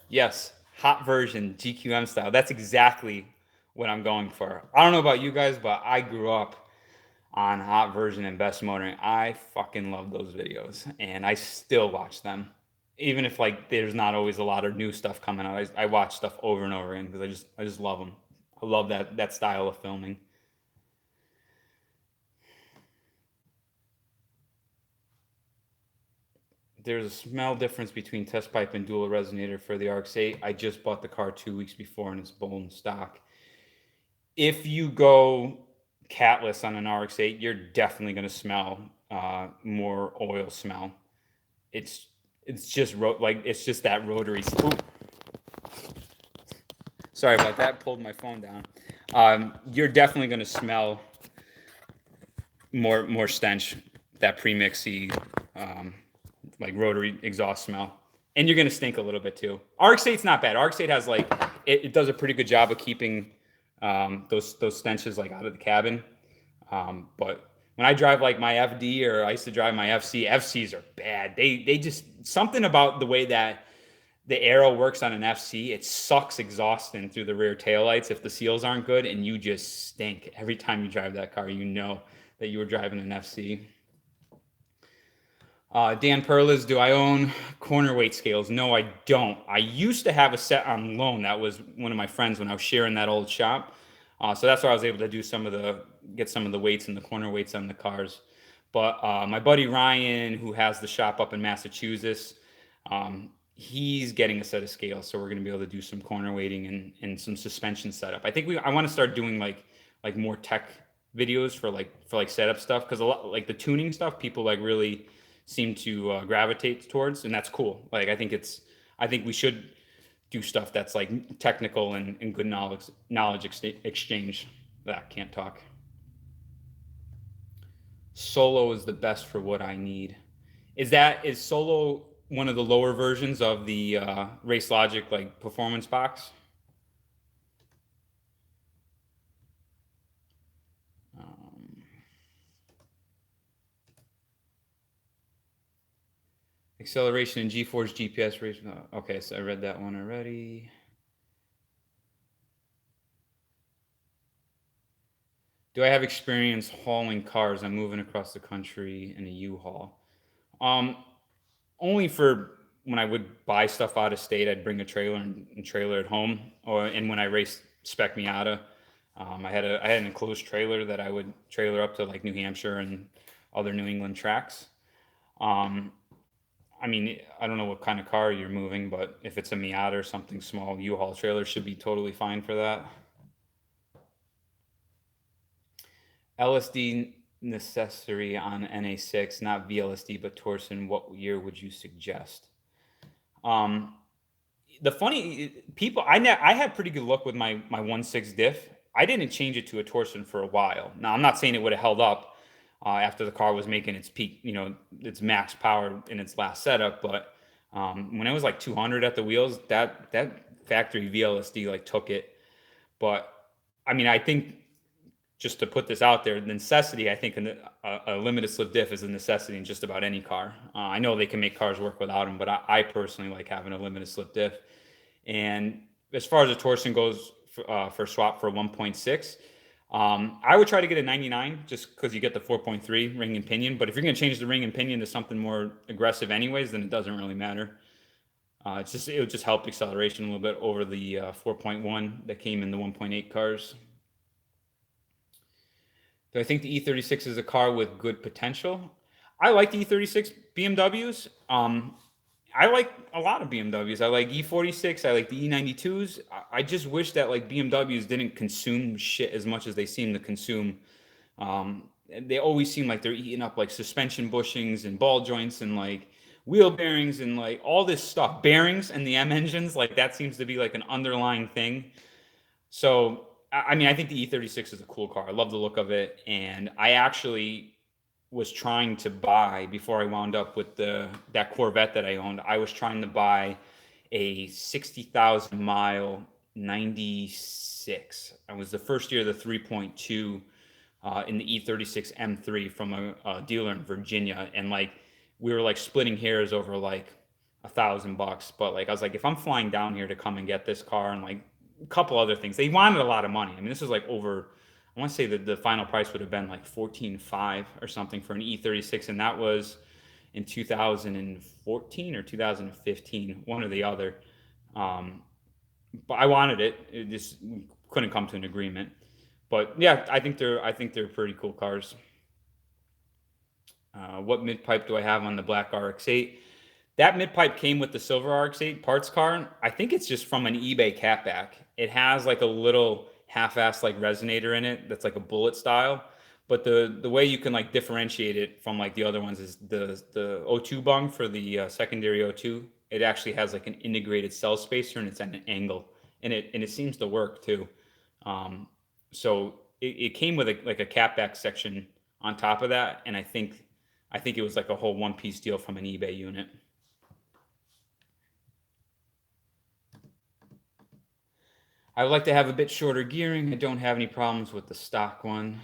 Yes, hot version GQM style. That's exactly what I'm going for. I don't know about you guys, but I grew up on hot version and best motoring. I fucking love those videos, and I still watch them, even if like there's not always a lot of new stuff coming out. I watch stuff over and over again because I just love them. I love that style of filming. There's a smell difference between test pipe and dual resonator for the RX-8. I just bought the car 2 weeks before and it's bone stock. If you go catless on an RX-8, you're definitely going to smell more oil smell. It's it's just like it's just that rotary. Ooh, sorry about that. Pulled my phone down. You're definitely going to smell more stench, that premixy, um, like rotary exhaust smell, and you're going to stink a little bit too. RX-8's not bad. RX-8 has like it does a pretty good job of keeping those stenches like out of the cabin. But when I drive like my FD or I used to drive my FC, FCs are bad. They just something about the way that the arrow works on an FC, it sucks exhaust in through the rear taillights if the seals aren't good, and you just stink every time you drive that car. You know that you were driving an FC. Dan Perlas, do I own corner weight scales? No, I don't. I used to have a set on loan. That was one of my friends when I was sharing that old shop. So that's why I was able to do get some of the weights and the corner weights on the cars. But my buddy Ryan, who has the shop up in Massachusetts, he's getting a set of scales. So we're going to be able to do some corner weighting and some suspension setup. I want to start doing like more tech videos for setup stuff because a lot like the tuning stuff people like really seem to gravitate towards, and that's cool. Like I think we should do stuff that's like technical and good exchange. That can't talk. Solo is the best for what I need. Is Solo one of the lower versions of the Race Logic like performance box? Um, Acceleration and G-force GPS race. Okay, so I read that one already. Do I have experience hauling cars? I'm moving across the country in a U-Haul. Um, Only for when I would buy stuff out of state, I'd bring a trailer and trailer at home, or and when I raced Spec Miata, I had an enclosed trailer that I would trailer up to like New Hampshire and other New England tracks. Um, I mean, I don't know what kind of car you're moving, but if it's a Miata or something small, U-Haul trailer should be totally fine for that. LSD necessary on NA6, not VLSD, but Torsen. What year would you suggest? Um, the funny people, I had pretty good luck with my 1.6 diff. I didn't change it to a Torsen for a while. Now I'm not saying it would have held up after the car was making its peak, its max power in its last setup. But when it was like 200 at the wheels, that factory VLSD like took it. But I mean, I think just to put this out there, the necessity, I think a limited slip diff is a necessity in just about any car. I know they can make cars work without them, but I personally like having a limited slip diff. And as far as the torsion goes for swap for 1.6, I would try to get a 99 just because you get the 4.3 ring and pinion. But if you're going to change the ring and pinion to something more aggressive, anyways, then it doesn't really matter. It would just help acceleration a little bit over the 4.1 that came in the 1.8 cars. Do I think the E36 is a car with good potential? I like the E36 BMWs. I like a lot of BMWs. I like E46. I like the E92s. I just wish that like BMWs didn't consume shit as much as they seem to consume. They always seem like they're eating up like suspension bushings and ball joints and like wheel bearings and like all this stuff. Bearings and the M engines, like that seems to be like an underlying thing. So, I mean, I think the E36 is a cool car. I love the look of it. And I actually was trying to buy before I wound up with the that Corvette that I owned. I was trying to buy a 60,000 mile 96. I was the first year of the 3.2 in the E36 M3 from a dealer in Virginia, and like we were like splitting hairs over like $1,000. But like I was like, if I'm flying down here to come and get this car and like a couple other things, they wanted a lot of money. I mean, this was like over. I want to say that the final price would have been like 14.5 or something for an E36, and that was in 2014 or 2015, one or the other. Um, but I wanted it. It just couldn't come to an agreement. But yeah, I think they're pretty cool cars. What mid pipe do I have on the black RX-8? That mid pipe came with the silver RX-8 parts car. I think it's just from an eBay catback. It has like a little half-ass like resonator in it that's like a bullet style. But the way you can like differentiate it from like the other ones is the O2 bung for the secondary O2. It actually has like an integrated cell spacer and it's at an angle, and it seems to work too. Um, so it came with like a catback section on top of that, and I think it was like a whole one piece deal from an eBay unit. I would like to have a bit shorter gearing. I don't have any problems with the stock one.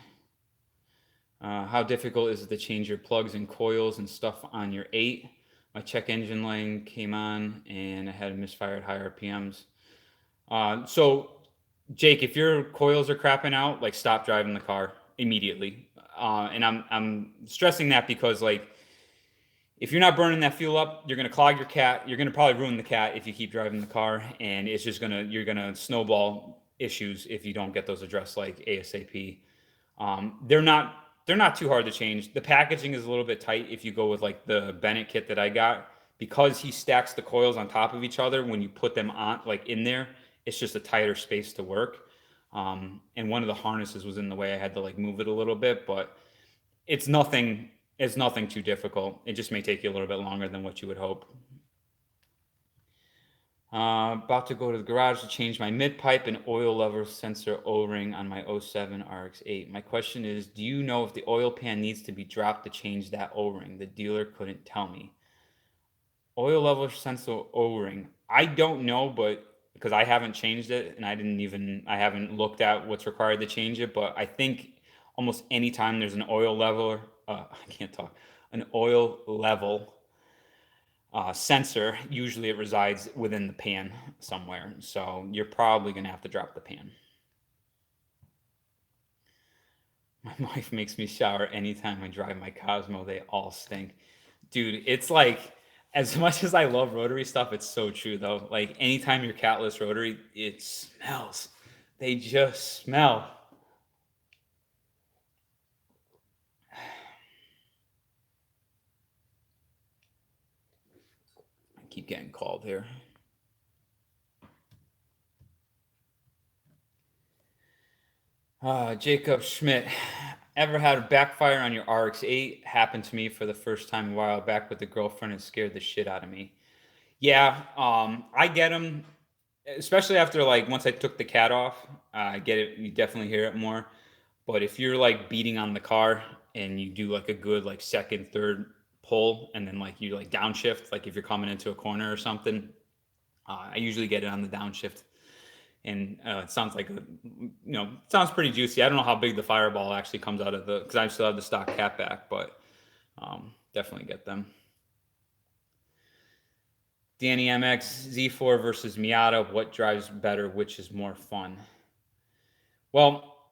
How difficult is it to change your plugs and coils and stuff on your 8? My check engine light came on and I had misfired high RPMs. So, Jake, if your coils are crapping out, like stop driving the car immediately. And I'm stressing that because like if you're not burning that fuel up, you're going to clog your cat. You're going to probably ruin the cat if you keep driving the car, and it's just you're going to snowball issues if you don't get those addressed like ASAP. They're not too hard to change. The packaging is a little bit tight if you go with like the Bennett kit that I got because he stacks the coils on top of each other. When you put them on like in there, it's just a tighter space to work. And one of the harnesses was in the way. I had to like move it a little bit, but it's nothing it's nothing too difficult. It just may take you a little bit longer than what you would hope. About to go to the garage to change my mid pipe and oil level sensor O-ring on my '07 RX-8. My question is, do you know if the oil pan needs to be dropped to change that O-ring? The dealer couldn't tell me. Oil level sensor O-ring. I don't know, but because I haven't changed it and I haven't looked at what's required to change it, but I think almost any time there's an oil level, I can't talk, an oil level sensor, usually it resides within the pan somewhere. So you're probably going to have to drop the pan. My wife makes me shower anytime I drive my Cosmo. They all stink. Dude, it's like, as much as I love rotary stuff, it's so true though. Like anytime you're catless rotary, it smells. They just smell. I keep getting called here. Jacob Schmidt, ever had a backfire on your RX-8? Happened to me for the first time a while back with the girlfriend and scared the shit out of me. Yeah, I get them, especially after like once I took the cat off. I get it. You definitely hear it more. But if you're like beating on the car and you do like a good like second, third pull, and then like you like downshift, like if you're coming into a corner or something, I usually get it on the downshift. And it sounds like, it sounds pretty juicy. I don't know how big the fireball actually comes out of the, because I still have the stock cat back, but definitely get them. Danny MX Z4 versus Miata. What drives better? Which is more fun? Well,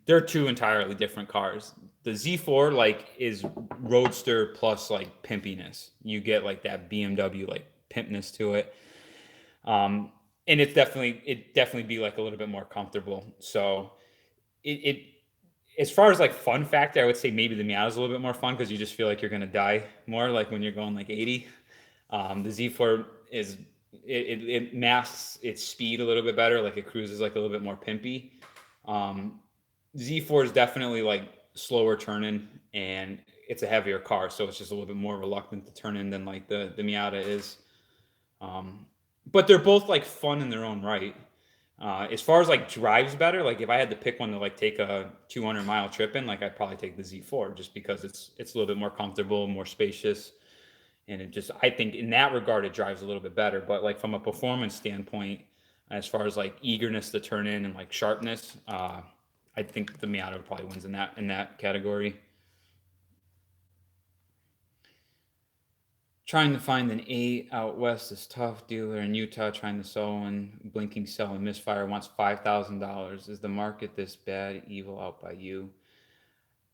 they're two entirely different cars. The Z4 like is roadster plus like pimpiness. You get like that BMW like pimpness to it. Um, and it definitely be like a little bit more comfortable. So it as far as like fun factor, I would say maybe the Miata is a little bit more fun because you just feel like you're gonna die more like when you're going like 80. The Z4 is it masks its speed a little bit better, like it cruises like a little bit more pimpy. Um, Z4 is definitely like slower turning and it's a heavier car, so it's just a little bit more reluctant to turn in than like the Miata is. Um, but they're both like fun in their own right. As far as like drives better, like if I had to pick one to like take a 200-mile trip in, like I'd probably take the Z4 just because it's a little bit more comfortable, more spacious, and it just I think in that regard it drives a little bit better. But like from a performance standpoint, as far as like eagerness to turn in and like sharpness, I think the Miata probably wins in that category. Trying to find an eight out west is tough. Dealer in Utah trying to sell one. Blinking sell and misfire wants $5,000. Is the market this bad? Evil out by you,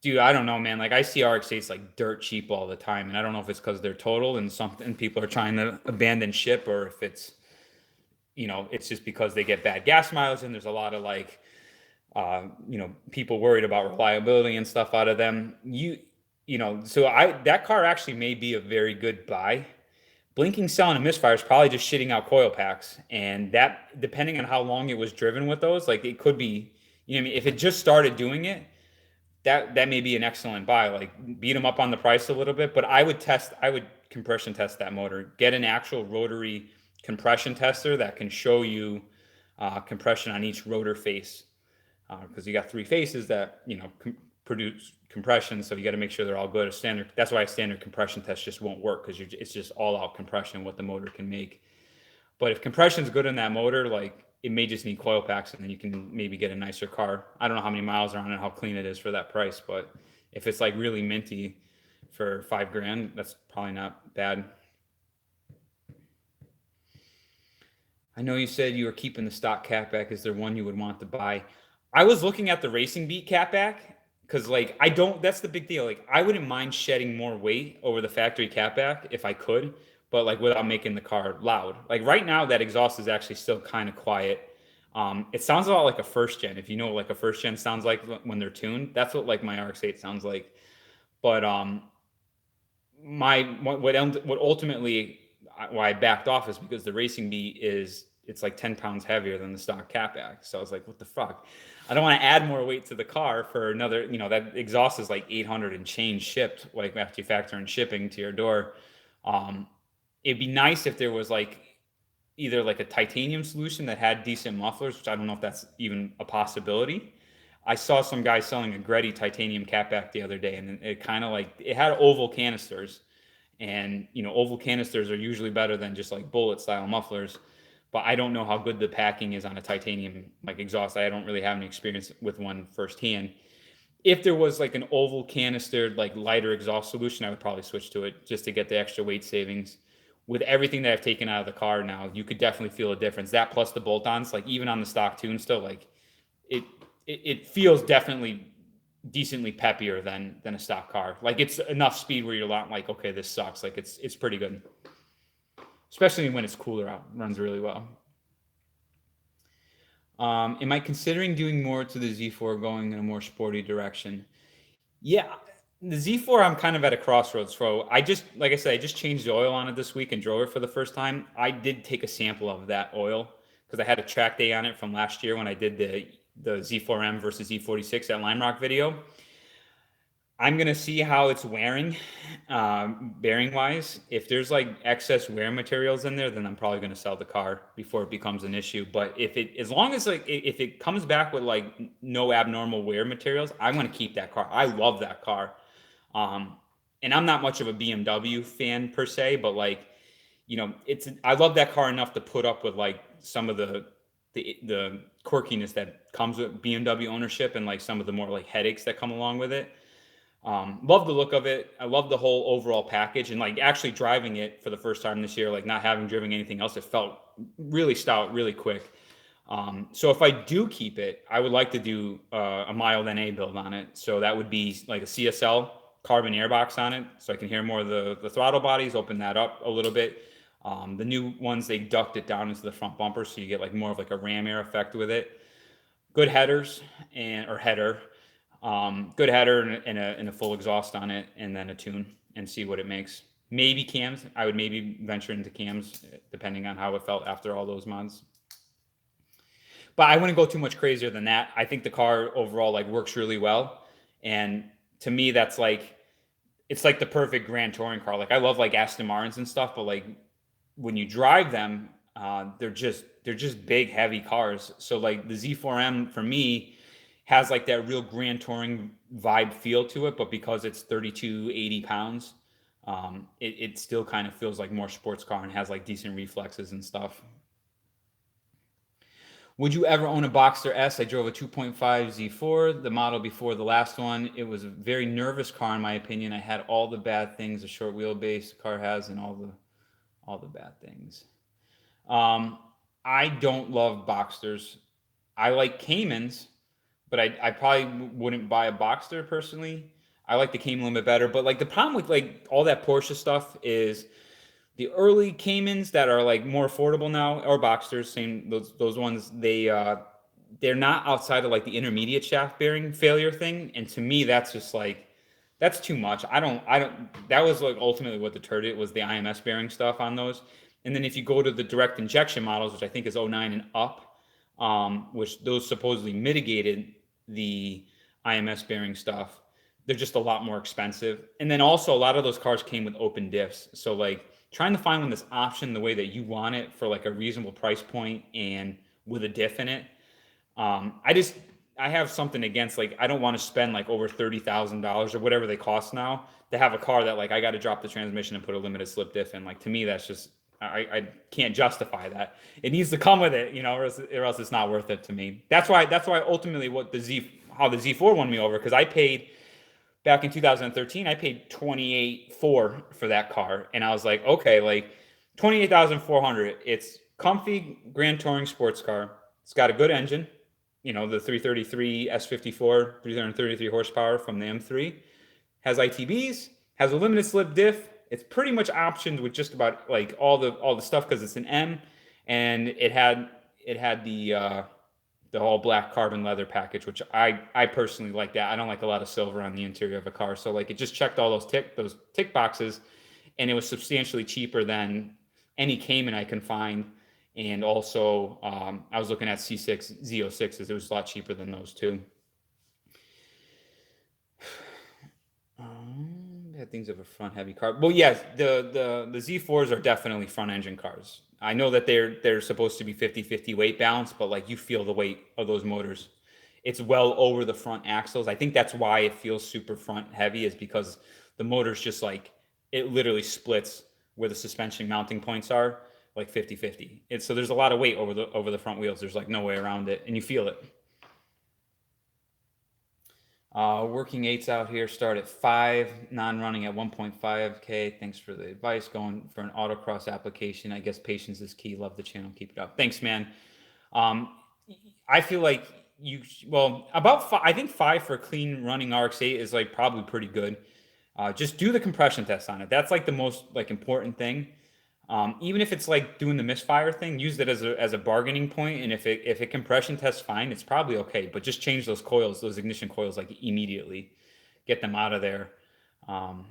dude. I don't know, man. Like I see RX-8s like dirt cheap all the time, and I don't know if it's because they're total and something people are trying to abandon ship, or if it's just because they get bad gas mileage and there's a lot of like people worried about reliability and stuff out of them. So I that car actually may be a very good buy. Blinking, selling, and misfire is probably just shitting out coil packs, and that depending on how long it was driven with those, like it could be, what I mean, if it just started doing it, that may be an excellent buy. Like beat them up on the price a little bit, but I would compression test that motor. Get an actual rotary compression tester that can show you compression on each rotor face because you got three faces that produce compression, so you got to make sure they're all good. A standard That's why a standard compression test just won't work because it's just all out compression what the motor can make. But if compression's good in that motor, like it may just need coil packs, and then you can maybe get a nicer car. I don't know how many miles are on it, how clean it is for that price, but if it's like really minty for 5 grand, that's probably not bad. I know you said you were keeping the stock catback. Is there one you would want to buy? I was looking at the Racing Beat catback because, like, I don't. That's the big deal. Like, I wouldn't mind shedding more weight over the factory catback if I could, but like without making the car loud. Like right now, that exhaust is actually still kind of quiet. It sounds a lot like a first gen. If you know what like a first gen sounds like when they're tuned, that's what like my RX-8 sounds like. But my what ultimately why I backed off is because the Racing Beat it's like 10 pounds heavier than the stock catback. So I was like, what the fuck? I don't want to add more weight to the car for another, that exhaust is like 800 and change shipped, like after you factor in shipping to your door. Um, it'd be nice if there was like either like a titanium solution that had decent mufflers, which I don't know if that's even a possibility. I saw some guy selling a Greddy titanium catback the other day, and it kind of like it had oval canisters, and oval canisters are usually better than just like bullet style mufflers. But I don't know how good the packing is on a titanium like exhaust. I don't really have any experience with one firsthand. If there was like an oval canistered like lighter exhaust solution, I would probably switch to it just to get the extra weight savings. With everything that I've taken out of the car now, you could definitely feel a difference. That plus the bolt-ons, like even on the stock tune, still like it it feels definitely decently peppier than a stock car. Like it's enough speed where you're not like, okay, this sucks. Like it's pretty good, especially when it's cooler out. It runs really well. Am I considering doing more to the Z4, going in a more sporty direction? Yeah, the Z4, I'm kind of at a crossroads. So like I said, I just changed the oil on it this week and drove it for the first time. I did take a sample of that oil because I had a track day on it from last year when I did the Z4M versus Z46 at Lime Rock video. I'm gonna see how it's wearing, bearing wise. If there's like excess wear materials in there, then I'm probably gonna sell the car before it becomes an issue. But as long as like if it comes back with like no abnormal wear materials, I'm gonna keep that car. I love that car. Um, and I'm not much of a BMW fan per se, but like, I love that car enough to put up with like some of the quirkiness that comes with BMW ownership and like some of the more like headaches that come along with it. Love the look of it. I love the whole overall package, and like actually driving it for the first time this year, like not having driven anything else, it felt really stout, really quick. So if I do keep it, I would like to do a mild NA build on it. So that would be like a CSL carbon airbox on it, so I can hear more of the throttle bodies. Open that up a little bit. The new ones, they duct it down into the front bumper, so you get like more of like a ram air effect with it. Good headers and or header, good header and a full exhaust on it, and then a tune and see what it makes. Maybe cams. I would maybe venture into cams depending on how it felt after all those mods. But I wouldn't go too much crazier than that. I think the car overall like works really well, and to me that's like it's like the perfect grand touring car. Like I love like Aston Martins and stuff, but like when you drive them, they're just big, heavy cars. So like the Z4M for me has like that real grand touring vibe feel to it, but because it's 3280 pounds, it still kind of feels like more sports car and has like decent reflexes and stuff. Would you ever own a Boxster S? I drove a 2.5 Z4, the model before the last one. It was a very nervous car in my opinion. I had all the bad things a short wheelbase car has and all the bad things. Um, I don't love Boxsters. I like Caymans, but I probably wouldn't buy a Boxster personally. I like the Cayman a little bit better, but like the problem with like all that Porsche stuff is the early Caymans that are like more affordable now, or Boxsters, same those ones. They're not outside of like the intermediate shaft bearing failure thing, and to me that's just like that's too much. I don't. That was like ultimately what deterred it was the IMS bearing stuff on those. And then if you go to the direct injection models, which I think is '09 and up, which those supposedly mitigated the IMS bearing stuff, they're just a lot more expensive. And then also a lot of those cars came with open diffs. So like trying to find one that's optioned the way that you want it for like a reasonable price point and with a diff in it. I have something against like I don't want to spend like over $30,000 or whatever they cost now to have a car that like I got to drop the transmission and put a limited slip diff in. Like to me, that's just I can't justify that. It needs to come with it, or else it's not worth it to me. That's why ultimately what how the Z4 won me over because I paid back in 2013, I paid 28,400 for that car, and I was like, okay, like 28,400. It's comfy Grand Touring sports car. It's got a good engine, the 333 S54, 333 horsepower from the M3. Has ITBs, has a limited slip diff. It's pretty much optioned with just about like all the stuff because it's an M, and it had the all black carbon leather package, which I personally like that. I don't like a lot of silver on the interior of a car, so like it just checked all those tick boxes, and it was substantially cheaper than any Cayman I can find. And also, I was looking at C6 Z06s. It was a lot cheaper than those too. had things of a front heavy car. Well, yes, the Z4s are definitely front engine cars. I know that they're supposed to be 50-50 weight balance, but like you feel the weight of those motors. It's well over the front axles. I think that's why it feels super front heavy, is because the motor's just like, it literally splits where the suspension mounting points are, like 50-50. It's so there's a lot of weight over the front wheels. There's like no way around it, and you feel it. Working eights out here start at 5, non-running at 1.5K. Thanks for the advice. Going for an autocross application. I guess patience is key. Love the channel. Keep it up. Thanks, man. Um, I feel like well, about five, I think 5 for a clean running RX-8 is like probably pretty good. Just do the compression test on it. That's like the most like important thing. Even if it's like doing the misfire thing, use it as a bargaining point. And if it compression tests fine, it's probably okay. But just change those coils, those ignition coils, like immediately. Get them out of there. Um,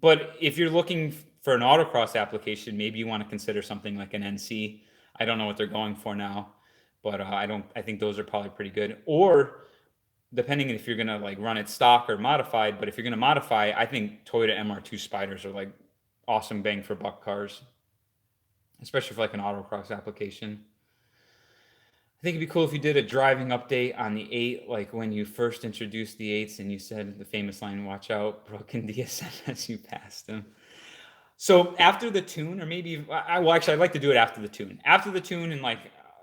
but if you're looking for an autocross application, maybe you want to consider something like an NC. I don't know what they're going for now, but I don't. I think those are probably pretty good. Or depending if you're gonna like run it stock or modified. But if you're gonna modify, I think Toyota MR2 Spiders are like awesome bang for buck cars, especially for like an autocross application. I think it'd be cool if you did a driving update on the 8, like when you first introduced the 8s and you said the famous line, "Watch out, broken DSM," as you passed them. So after the tune, or maybe well, actually, I'd like to do it after the tune. After the tune, and like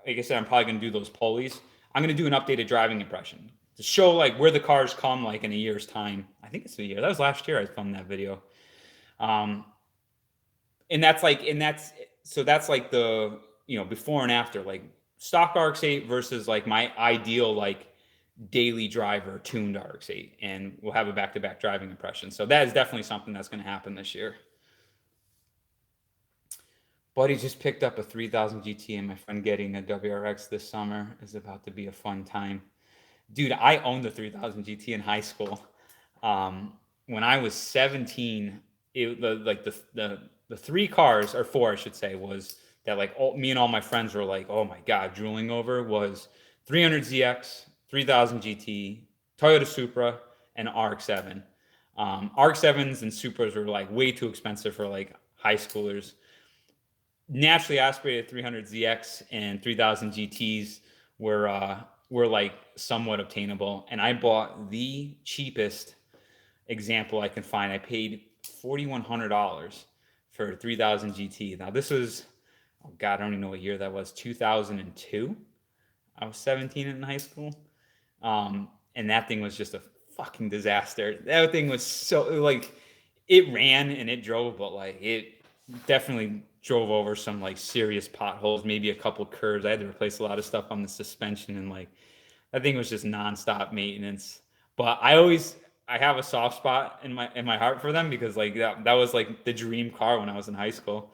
I said, I'm probably gonna do those pulleys. I'm gonna do an updated driving impression to show like where the cars come like in a year's time. I think it's a year. That was last year I filmed that video. Um, and that's like the before and after, like stock RX-8 versus like my ideal like daily driver tuned RX-8, and we'll have a back-to-back driving impression. So that is definitely something that's going to happen this year. Buddy just picked up a 3000 GT, and my friend getting a WRX this summer is about to be a fun time. Dude, I owned the 3000 GT in high school. When I was 17, the 3 cars, or 4 I should say, was that like me and all my friends were like, oh my god, drooling over, was 300ZX, 3000 GT, Toyota Supra, and RX-7. RX-7s and Supras were like way too expensive for like high schoolers. Naturally aspirated 300ZX and 3000 GTs were like somewhat obtainable, and I bought the cheapest example I can find. I paid $4,100 for 3000 GT. Now this was, oh god, I don't even know what year that was. 2002. I was 17 in high school, and that thing was just a fucking disaster. That thing was so like, it ran and it drove, but like it definitely drove over some like serious potholes, maybe a couple curves. I had to replace a lot of stuff on the suspension, and like that thing was just nonstop maintenance. But I have a soft spot in my heart for them, because like that was like the dream car when I was in high school.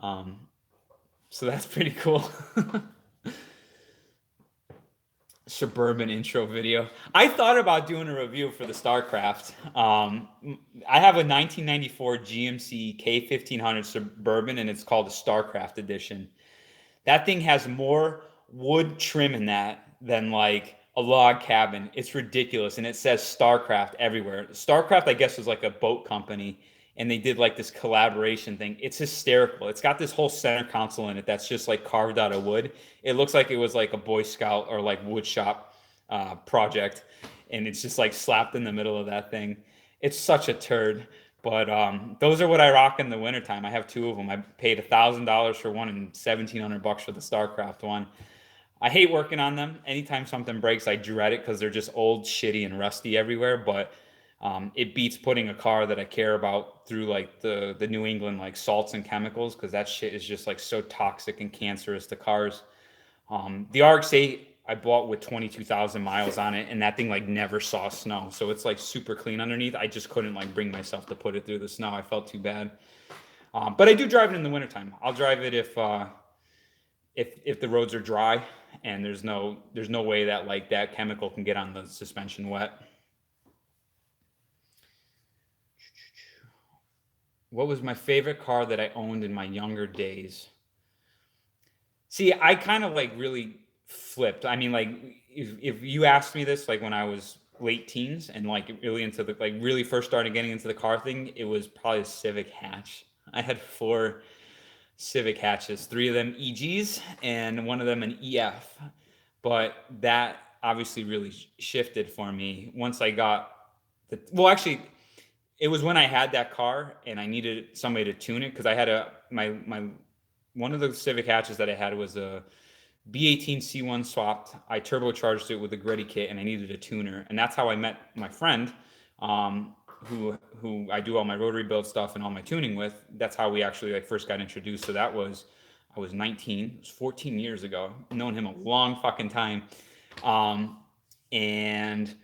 So that's pretty cool. Suburban intro video. I thought about doing a review for the StarCraft. I have a 1994 GMC K1500 Suburban, and it's called the StarCraft Edition. That thing has more wood trim in that than like a log cabin. It's ridiculous, and it says StarCraft everywhere. StarCraft, I guess, was like a boat company, and they did like this collaboration thing. It's hysterical. It's got this whole center console in it that's just like carved out of wood. It looks like it was like a Boy Scout or like wood shop project, and it's just like slapped in the middle of that thing. It's such a turd. But those are what I rock in the wintertime. I have 2 of them. I paid $1,000 for one and $1,700 for the StarCraft one. I hate working on them. Anytime something breaks, I dread it, because they're just old, shitty, and rusty everywhere. But it beats putting a car that I care about through like the New England like salts and chemicals, because that shit is just like so toxic and cancerous to cars. The RX-8 I bought with 22,000 miles on it, and that thing like never saw snow, so it's like super clean underneath. I just couldn't like bring myself to put it through the snow. I felt too bad. But I do drive it in the wintertime. I'll drive it if the roads are dry and there's no way that like that chemical can get on the suspension wet. What was my favorite car that I owned in my younger days? See, I kind of like really flipped. I mean, like if you asked me this like when I was late teens and like really into the like really first started getting into the car thing, it was probably a Civic hatch. I had four Civic hatches, three of them EGs and one of them an EF. But that obviously really shifted for me once I got well, actually, it was when I had that car and I needed somebody to tune it because I had my one of the Civic hatches that I had was a B18 C1 swapped. I turbocharged it with a Greddy kit, and I needed a tuner, and that's how I met my friend, who I do all my rotary build stuff and all my tuning with. That's how we actually like first got introduced. So that was I was 19. It was 14 years ago. I've known him a long fucking time, um, and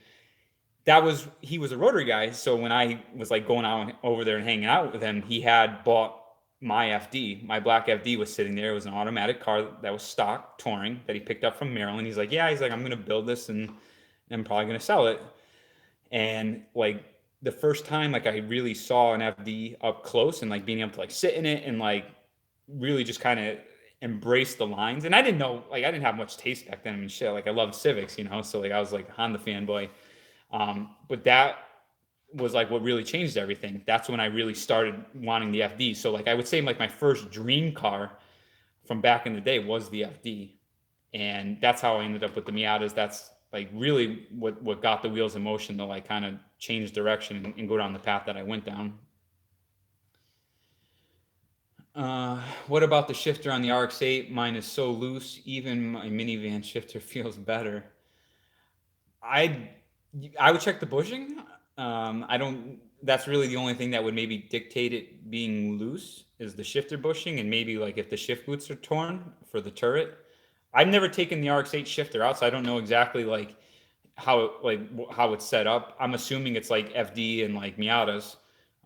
that was he was a rotary guy. So when I was like going out over there and hanging out with him, he had bought my FD. My black FD was sitting there. It was an automatic car that was stock touring that he picked up from Maryland. He's like, yeah, he's like, I'm gonna build this and I'm probably gonna sell it. And like the first time like I really saw an FD up close and like being able to like sit in it and like really just kind of embrace the lines. And I didn't know like I didn't have much taste back then. I mean shit, like I loved Civics, you know. So like I was like Honda fanboy. But that was like what really changed everything. That's when I really started wanting the FD. So like I would say like my first dream car from back in the day was the FD. And that's how I ended up with the Miatas. That's like really what got the wheels in motion to like kind of change direction and go down the path that I went down. What about the shifter on the RX-8? Mine is so loose, even my minivan shifter feels better. I I would check the bushing. I don't. That's really the only thing that would maybe dictate it being loose is the shifter bushing, and maybe like if the shift boots are torn for the turret. I've never taken the RX-8 shifter out, so I don't know exactly like how it's set up. I'm assuming it's like FD and like Miatas.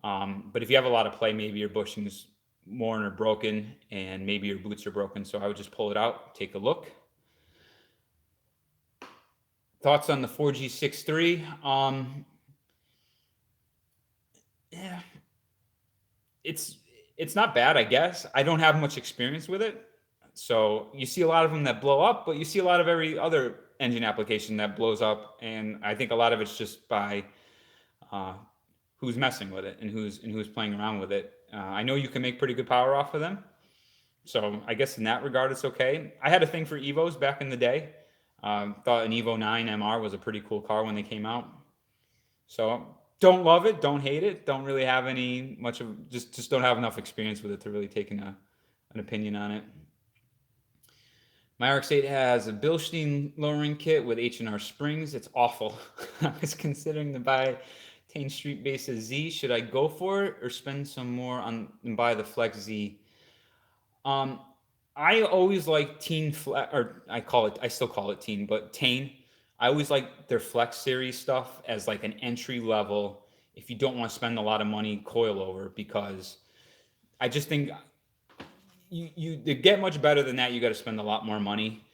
But if you have a lot of play, maybe your bushing's worn or broken, and maybe your boots are broken. So I would just pull it out, take a look. Thoughts on the 4G63? Yeah, it's it's not bad, I guess. I don't have much experience with it, so you see a lot of them that blow up, but you see a lot of every other engine application that blows up, and I think a lot of it's just by uh, who's messing with it and who's playing around with it. I know you can make pretty good power off of them, so I guess in that regard, it's okay. I had a thing for Evos back in the day. Thought an Evo 9 MR was a pretty cool car when they came out. So don't love it, don't hate it, don't really have any much of just don't have enough experience with it to really take an opinion on it. My RX-8 has a Bilstein lowering kit with H&R springs. It's awful. I was considering to buy Tane Street Base Z. Should I go for it or spend some more on and buy the Flex Z? Um, I always like Teen Flex, or I still call it Teen, but Tane. I always like their Flex series stuff as like an entry level. If you don't want to spend a lot of money, coilover, because I just think you to get much better than that, you got to spend a lot more money.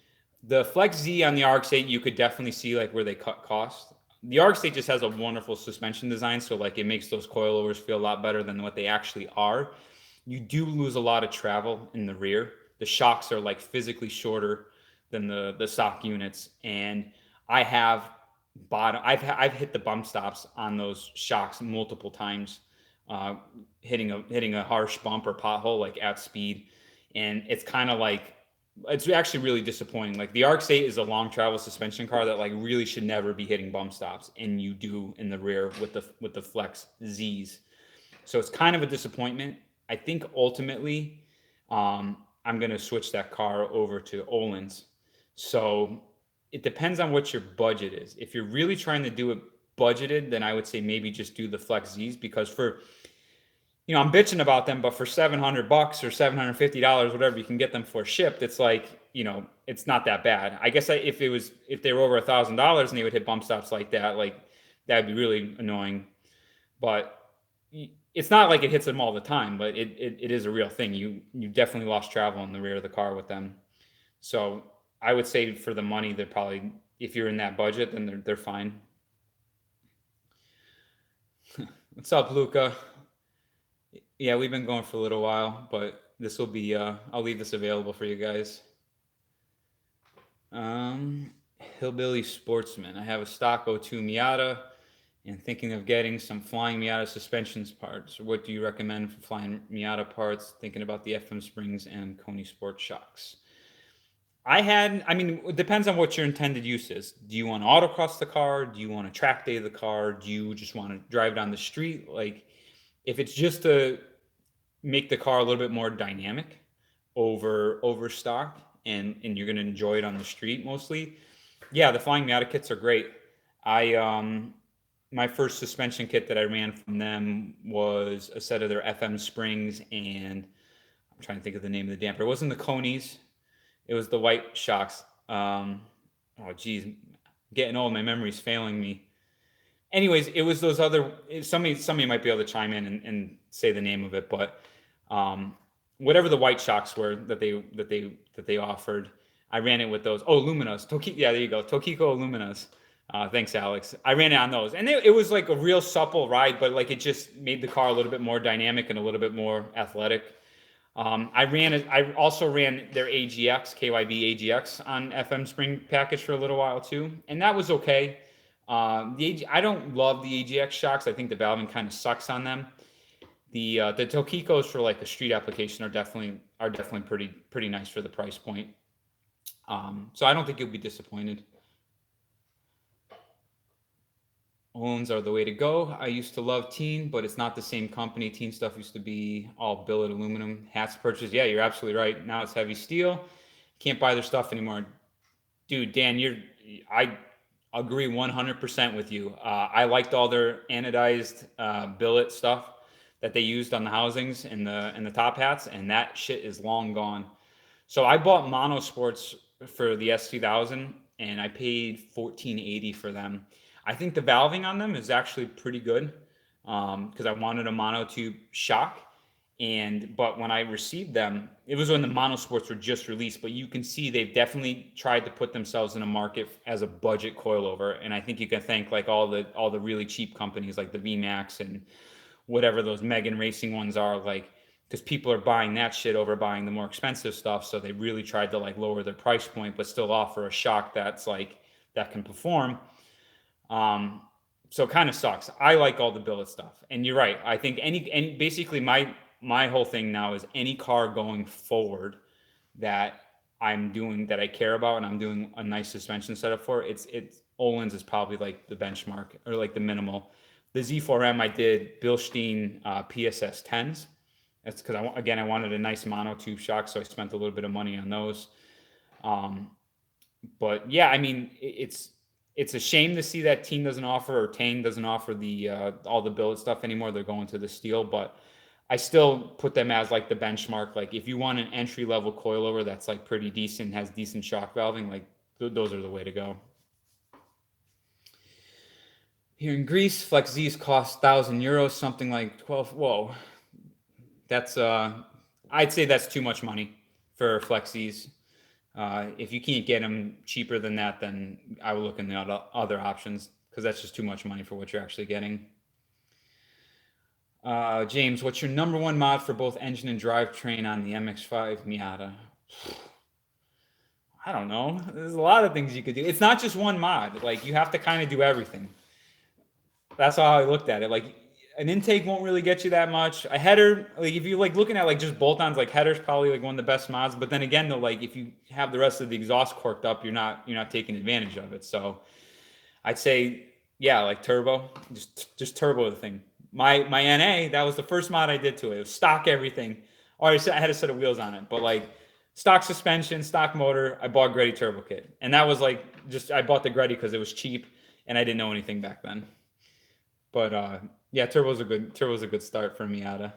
The Flex Z on the RX-8, you could definitely see like where they cut cost. The RX-8 just has a wonderful suspension design, so like it makes those coilovers feel a lot better than what they actually are. You do lose a lot of travel in the rear. The shocks are like physically shorter than the stock units, and I have I've hit the bump stops on those shocks multiple times, hitting a harsh bump or pothole like at speed, and it's kind of like it's actually really disappointing. Like the RX-8 is a long travel suspension car that like really should never be hitting bump stops, and you do in the rear with the Flex Z's. So it's kind of a disappointment. I think ultimately, I'm going to switch that car over to Olin's. So it depends on what your budget is. If you're really trying to do it budgeted, then I would say maybe just do the Flex Z's because for I'm bitching about them, but for $700 or $750, whatever you can get them for shipped, it's like, it's not that bad. I guess if they were over $1,000 and they would hit bump stops like that, like that'd be really annoying. But it's not like it hits them all the time, but it is a real thing. You definitely lost travel in the rear of the car with them. So I would say for the money, they're probably, if you're in that budget, then they're fine. What's up, Luca? Yeah, we've been going for a little while, but this will be I'll leave this available for you guys. Um hillbilly sportsman. I have a stock '02 Miata and thinking of getting some flying Miata suspensions parts. What do you recommend for flying Miata parts? Thinking about the FM springs and Coney Sport shocks. I mean, it depends on what your intended use is. Do you want to autocross the car? Do you want to track day the car? Do you just want to drive down the street? Like, if it's just to make the car a little bit more dynamic over stock, and you're going to enjoy it on the street mostly, yeah, the flying Miata kits are great. I My first suspension kit that I ran from them was a set of their FM springs, and I'm trying to think of the name of the damper. It wasn't the Conies. It was the white shocks. Oh, geez, getting old. My memory's failing me. Anyways, it was those other. Somebody might be able to chime in and say the name of it, but um, whatever the white shocks were that they offered, I ran it with those. Oh, Luminas. Yeah, there you go. Tokiko Luminas. Thanks, Alex. I ran it on those, and it was like a real supple ride, but like it just made the car a little bit more dynamic and a little bit more athletic. I also ran their AGX, KYB AGX on FM Spring package for a little while too, and that was okay. I don't love the AGX shocks. I think the valving kind of sucks on them. The Tokikos for like a street application are definitely pretty nice for the price point. So I don't think you'll be disappointed. Owens are the way to go. I used to love Teen, but it's not the same company. Teen stuff used to be all billet aluminum. Hats purchase. Yeah, you're absolutely right. Now it's heavy steel. Can't buy their stuff anymore. Dude, Dan, I agree 100% with you. I liked all their anodized billet stuff that they used on the housings and the top hats, and that shit is long gone. So I bought monosports for the S2000, and I paid 1480 for them. I think the valving on them is actually pretty good because I wanted a monotube shock. But when I received them, it was when the monosports were just released. But you can see they've definitely tried to put themselves in a market as a budget coilover, and I think you can thank like all the really cheap companies like the VMAX and whatever those Megan Racing ones are, like because people are buying that shit over buying the more expensive stuff. So they really tried to like lower their price point, but still offer a shock that's like that can perform. So it kind of sucks. I like all the billet stuff, and you're right. I think any basically my whole thing now is any car going forward that I'm doing that I care about and I'm doing a nice suspension setup for, it's Öhlins is probably like the benchmark or like the minimal. The Z4M I did Bilstein PSS 10s. That's because I wanted a nice monotube shock, so I spent a little bit of money on those. But yeah, I mean it's a shame to see that Team doesn't offer or Tang doesn't offer the all the billet stuff anymore. They're going to the steel, but I still put them as like the benchmark. Like if you want an entry level coilover that's like pretty decent, has decent shock valving, like those are the way to go. Here in Greece, Flex Z's cost €1,000, something like 12. Whoa, that's I'd say that's too much money for Flex Z's. If you can't get them cheaper than that, then I would look in the other options because that's just too much money for what you're actually getting. James, what's your number one mod for both engine and drivetrain on the MX-5 Miata? I don't know. There's a lot of things you could do. It's not just one mod. Like you have to kind of do everything. That's how I looked at it. Like an intake won't really get you that much. A header, like if you're like looking at like just bolt-ons, like header's probably like one of the best mods. But then again, though, like if you have the rest of the exhaust corked up, you're not taking advantage of it. So I'd say yeah, like turbo, just turbo the thing. My NA, that was the first mod I did to it. It was stock everything. Or I had a set of wheels on it, but like stock suspension, stock motor. I bought Greddy turbo kit, and that was like just I bought the Greddy because it was cheap, and I didn't know anything back then. But yeah, turbo's a good start for Miata.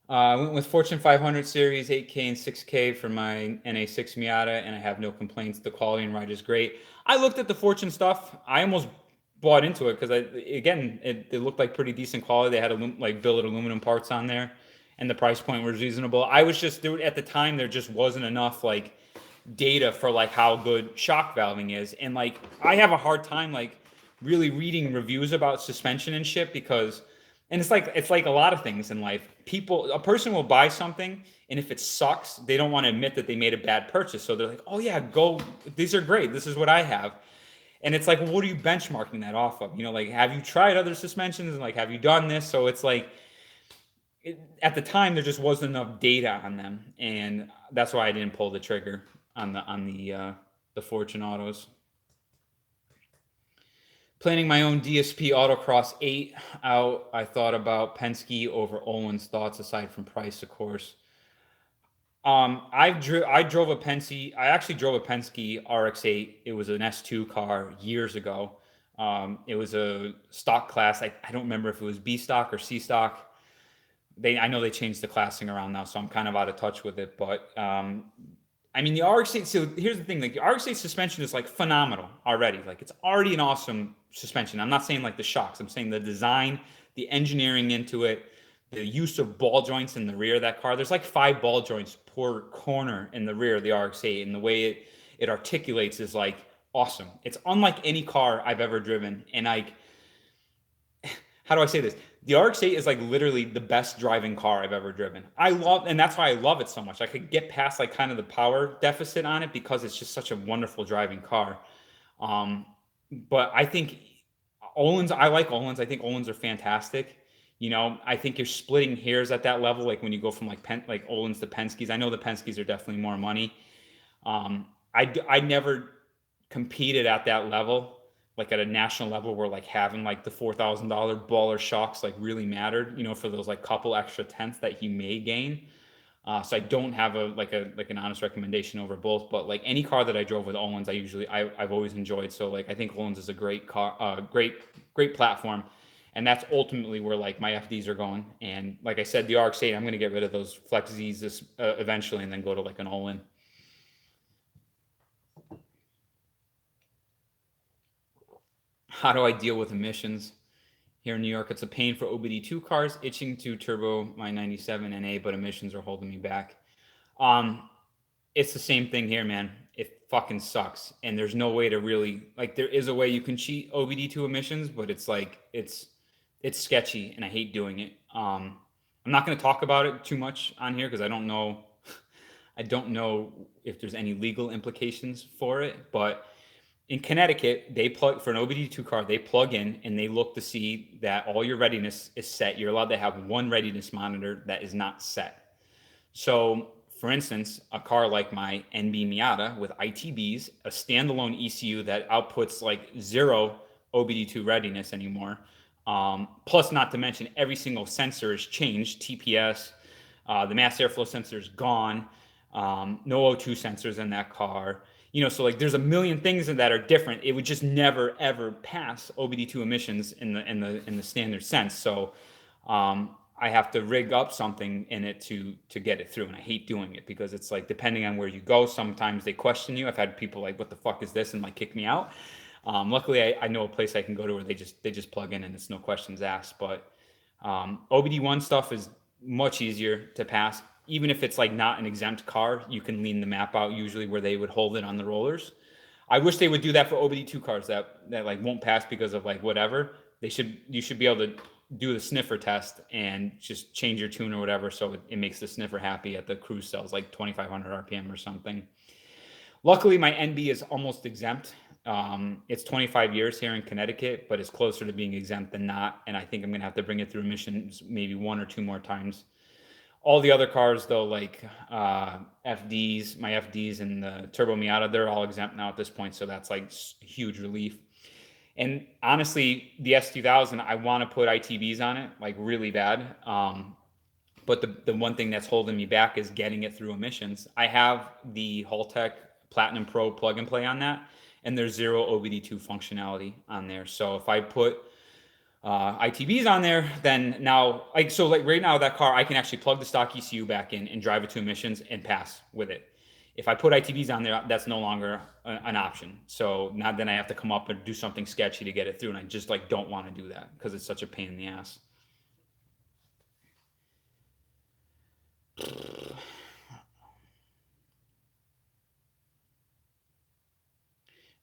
I went with Fortune 500 series 8K and 6K for my NA6 Miata, and I have no complaints. The quality and ride is great. I looked at the Fortune stuff. I almost bought into it because it looked like pretty decent quality. They had like billet aluminum parts on there, and the price point was reasonable. I was just there at the time. There just wasn't enough like data for like how good shock valving is, and like I have a hard time like really reading reviews about suspension and shit because, and it's like a lot of things in life. A person will buy something And if it sucks, they don't want to admit that they made a bad purchase. So they're like, oh yeah, go, these are great. This is what I have. And it's like, well, what are you benchmarking that off of? Like, have you tried other suspensions? And like, have you done this? So it's like, at the time, there just wasn't enough data on them. And that's why I didn't pull the trigger the Fortunatos. Planning my own DSP Autocross 8 out. I thought about Penske over Owen's. Thoughts aside from price, of course. I drove a Penske. I actually drove a Penske RX-8. It was an S2 car years ago. It was a stock class. I don't remember if it was B stock or C stock. I know they changed the classing around now, so I'm kind of out of touch with it. But I mean, the RX-8. So here's the thing: like the RX-8 suspension is like phenomenal already. Like it's already an awesome suspension. I'm not saying like the shocks. I'm saying the design, the engineering into it, the use of ball joints in the rear of that car. There's like 5 ball joints per corner in the rear of the RX-8, and the way it articulates is like awesome. It's unlike any car I've ever driven, and like how do I say this? The RX-8 is like literally the best driving car I've ever driven. And that's why I love it so much. I could get past like kind of the power deficit on it because it's just such a wonderful driving car. Um, but I think I like Olin's. I think Olin's are fantastic. I think you're splitting hairs at that level. Like when you go from like Olin's to Penske's. I know the Penske's are definitely more money. I never competed at that level, like at a national level where like having like the $4,000 baller shocks like really mattered, for those like couple extra tenths that he may gain. So I don't have an honest recommendation over both, but like any car that I drove with Olin's, I've always enjoyed. So like I think Olin's is a great car, great platform, and that's ultimately where like my FDs are going. And like I said, the RX-8, I'm going to get rid of those Flex Z's eventually, and then go to like an Olin. How do I deal with emissions? Here in New York, it's a pain for OBD2 cars, itching to turbo my 97 NA, but emissions are holding me back. Um, it's the same thing here, man. It fucking sucks. And there's no way to really, like, there is a way you can cheat OBD2 emissions, but it's like, it's sketchy and I hate doing it. I'm not going to talk about it too much on here because I don't know if there's any legal implications for it, but in Connecticut, they plug for an OBD2 car, they plug in and they look to see that all your readiness is set. You're allowed to have one readiness monitor that is not set. So, for instance, a car like my NB Miata with ITBs, a standalone ECU that outputs like zero OBD2 readiness anymore. Plus, not to mention, every single sensor is changed. TPS, the mass airflow sensor is gone. No O2 sensors in that car. So like there's a million things that are different. It would just never ever pass OBD2 emissions in the standard sense. So I have to rig up something in it to get it through, and I hate doing it because it's like depending on where you go, sometimes they question you. I've had people like, "What the fuck is this?" and like kick me out. Luckily, I know a place I can go to where they just plug in and it's no questions asked. But OBD1 stuff is much easier to pass. Even if it's like not an exempt car, you can lean the map out usually where they would hold it on the rollers. I wish they would do that for OBD2 cars that like won't pass because of like whatever. You should be able to do the sniffer test and just change your tune or whatever so it makes the sniffer happy at the cruise cells like 2,500 RPM or something. Luckily, my NB is almost exempt. It's 25 years here in Connecticut, but it's closer to being exempt than not. And I think I'm going to have to bring it through emissions maybe 1 or 2 more times. All the other cars, though, like FDs, my FDs and the Turbo Miata, they're all exempt now at this point. So that's like huge relief. And honestly, the S2000, I want to put ITBs on it, like really bad. But the one thing that's holding me back is getting it through emissions. I have the Haltech Platinum Pro plug and play on that, and there's zero OBD2 functionality on there. So if I put ITBs on there, then now like right now that car I can actually plug the stock ECU back in and drive it to emissions and pass with it. If I put ITBs on there, that's no longer an option. So now then I have to come up and do something sketchy to get it through, and I just like don't want to do that because it's such a pain in the ass.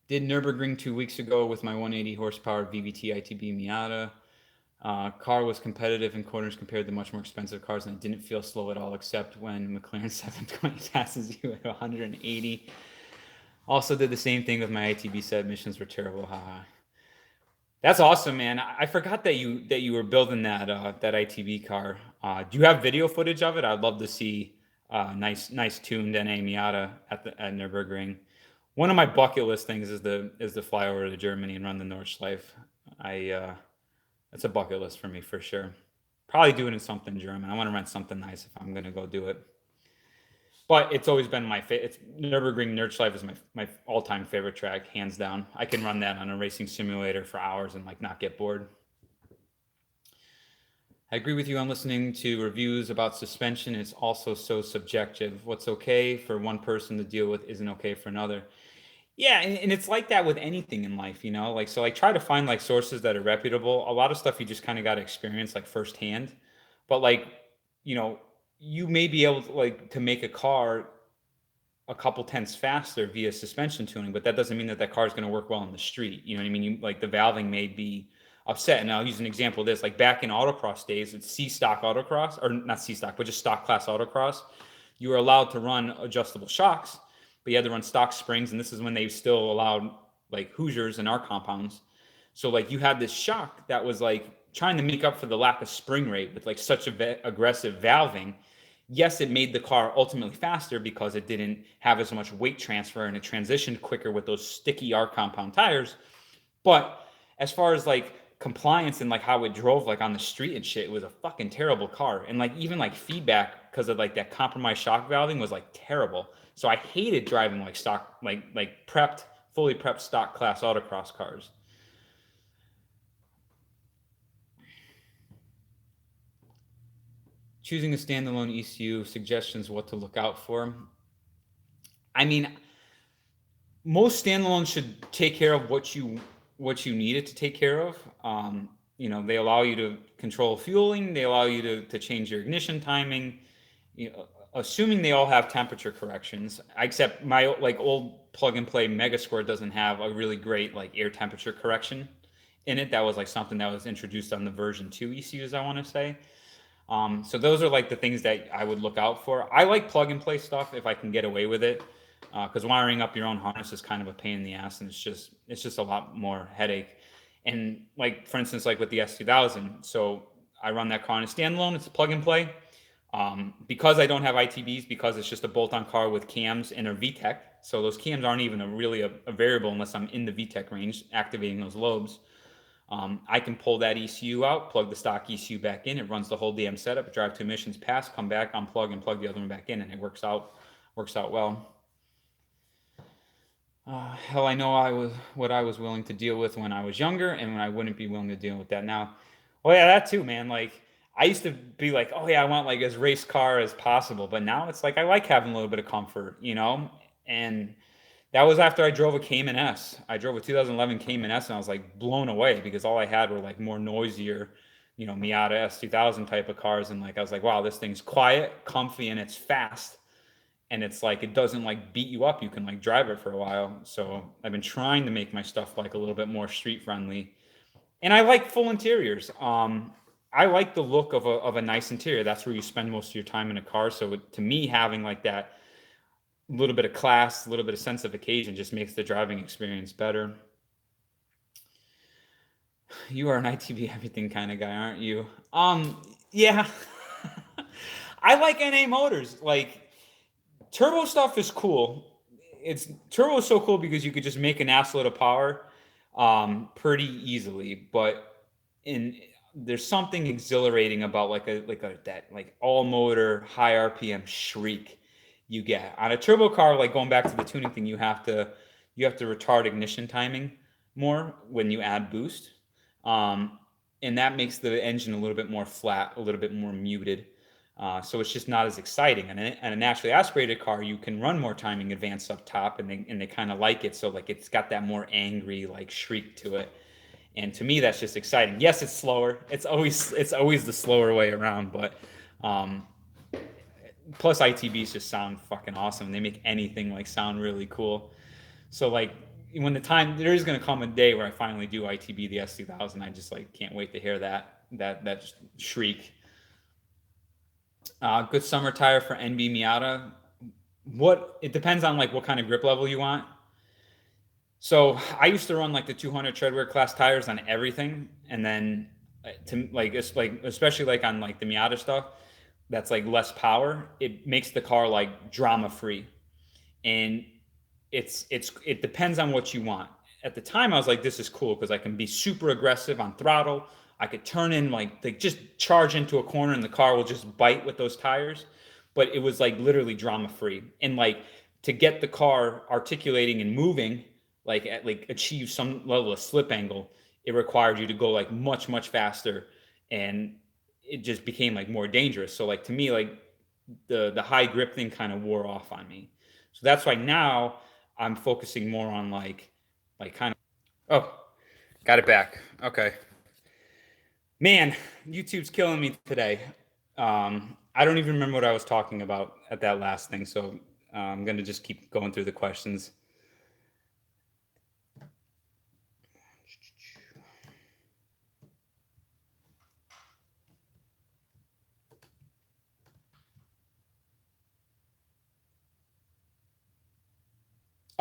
Did Nürburgring 2 weeks ago with my 180 horsepower VVT ITB Miata. Car was competitive in corners compared to much more expensive cars, and it didn't feel slow at all, except when McLaren 720 passes you at 180. Also did the same thing with my ITB set. Missions were terrible. Haha. That's awesome, man. I forgot that you were building that ITB car. Do you have video footage of it? I'd love to see nice tuned NA Miata at Nürburgring. One of my bucket list things is to fly over to Germany and run the Nordschleife. I That's a bucket list for me for sure. Probably doing it something German. I want to rent something nice if I'm gonna go do it. But it's always been my favorite. It's Nürburgring Nordschleife is my all time favorite track, hands down. I can run that on a racing simulator for hours and like not get bored. I agree with you on listening to reviews about suspension. It's also so subjective. What's okay for one person to deal with isn't okay for another. Yeah, and it's like that with anything in life, you know. Like so, like try to find like sources that are reputable. A lot of stuff you just kind of got to experience like firsthand. But like, you know, you may be able to like to make a car a couple tenths faster via suspension tuning, but that doesn't mean that that car is going to work well on the street. You know what I mean? You, like the valving may be upset. And I'll use an example of this. Like back in autocross days, it's C stock autocross, or not C stock, but just stock class autocross. You were allowed to run adjustable shocks, but you had to run stock springs. And this is when they still allowed like Hoosiers in our compounds. So like you had this shock that was like trying to make up for the lack of spring rate with like such aggressive valving. Yes, it made the car ultimately faster because it didn't have as much weight transfer and it transitioned quicker with those sticky R compound tires. But as far as like compliance and like how it drove like on the street and shit, it was a fucking terrible car. And like even like feedback because of like that compromised shock valving was like terrible. So I hated driving like stock like prepped fully prepped stock class autocross cars. Choosing a standalone ECU, suggestions what to look out for. I mean, most standalones should take care of what you need it to take care of. You know, they allow you to control fueling. They allow you to change your ignition timing. You know, assuming they all have temperature corrections. Except my like old plug and play Mega Squirt doesn't have a really great like air temperature correction in it. That was like something that was introduced on the version 2 ECUs, I want to say. So those are like the things that I would look out for. I like plug and play stuff if I can get away with it, because wiring up your own harness is kind of a pain in the ass, and it's just a lot more headache. And like for instance, like with the S2000, so I run that car on a standalone. It's a plug and play. Because I don't have ITBs, because it's just a bolt-on car with cams and a VTEC. So those cams aren't even a variable unless I'm in the VTEC range activating those lobes. I can pull that ECU out, plug the stock ECU back in. It runs the whole damn setup. Drive to emissions pass, come back, unplug, and plug the other one back in, and it works out well. Hell, I know I was what I was willing to deal with when I was younger, and when I wouldn't be willing to deal with that now. Well, yeah, that too, man. Like I used to be like, oh yeah, I want like as race car as possible, but now it's like I like having a little bit of comfort, you know. And that was after I drove a Cayman S. I drove a 2011 Cayman S, and I was like blown away because all I had were like more noisier, you know, Miata S2000 type of cars, and like I was like, wow, this thing's quiet, comfy, and it's fast, and it's like it doesn't like beat you up. You can like drive it for a while. So I've been trying to make my stuff like a little bit more street friendly, and I like full interiors. I like the look of a nice interior. That's where you spend most of your time in a car. So to me, having like that little bit of class, a little bit of sense of occasion just makes the driving experience better. You are an ITV everything kind of guy, aren't you? Yeah. I like NA motors. Like turbo stuff is cool. It's turbo is so cool because you could just make an assload of power pretty easily, but in there's something exhilarating about like a that like all motor high RPM shriek you get on a turbo car. Like going back to the tuning thing, you have to retard ignition timing more when you add boost, um, and that makes the engine a little bit more flat, a little bit more muted. So it's just not as exciting. And a naturally aspirated car, you can run more timing advanced up top, and they kind of like it. So like it's got that more angry like shriek to it. And to me, that's just exciting. Yes, it's slower. It's always the slower way around. But um, plus ITBs just sound fucking awesome. They make anything like sound really cool. So like when the time there is going to come a day where I finally do ITB the S2000, I just like can't wait to hear that. that shriek. Good summer tire for NB Miata. It depends on like what kind of grip level you want. So I used to run like the 200 treadwear class tires on everything, and then to like it's like especially like on like the Miata stuff that's like less power, it makes the car like drama free, and it depends on what you want. At the time, I was like, this is cool because I can be super aggressive on throttle. I could turn in like just charge into a corner and the car will just bite with those tires. But it was like literally drama free. And like to get the car articulating and moving, like achieve some level of slip angle, it required you to go like much faster, and it just became like more dangerous. So like to me, like the high grip thing kind of wore off on me. So that's why now I'm focusing more on like kind of. Oh, got it back. Okay, man, YouTube's killing me today. I don't even remember what I was talking about at that last thing, so I'm gonna just keep going through the questions.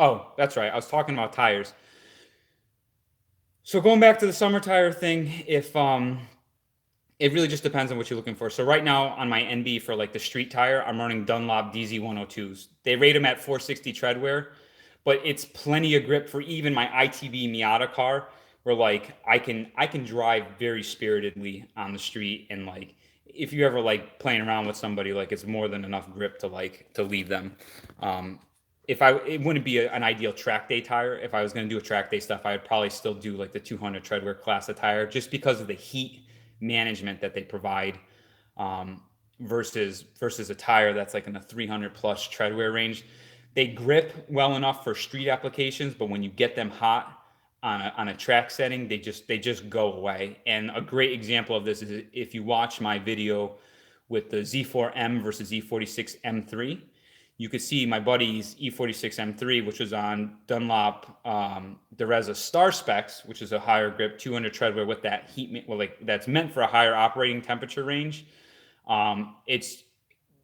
Oh, that's right. I was talking about tires. So going back to the summer tire thing, if it really just depends on what you're looking for. So right now on my NB for like the street tire, I'm running Dunlop DZ102s. They rate them at 460 treadwear, but it's plenty of grip for even my ITV Miata car, where like I can drive very spiritedly on the street, and like if you ever like playing around with somebody, like it's more than enough grip to like to leave them. Um, if I it wouldn't be an ideal track day tire. If I was going to do a track day stuff, I would probably still do like the 200 treadwear class of tire, just because of the heat management that they provide, um, versus a tire that's like in the 300 plus treadwear range. They grip well enough for street applications, but when you get them hot on a track setting, they just go away. And a great example of this is if you watch my video with the Z4M versus E46 M3, you could see my buddy's E46 M3, which was on Dunlop Dereza Star Specs, which is a higher grip 200 treadwear with that heat, well, like that's meant for a higher operating temperature range. It's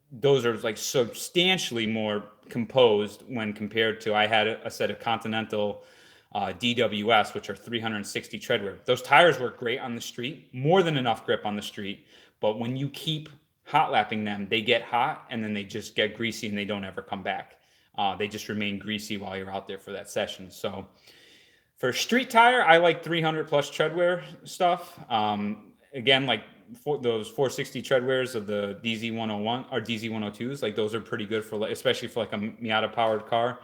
those are like substantially more composed when compared to I had a set of Continental DWS, which are 360 treadwear. Those tires work great on the street, more than enough grip on the street. But when you keep hot lapping them, they get hot and then they just get greasy and they don't ever come back. They just remain greasy while you're out there for that session. So for street tire, I like 300 plus treadwear stuff. Again, like those 460 treadwears of the DZ101 or DZ102s, like those are pretty good for, especially for like a Miata powered car.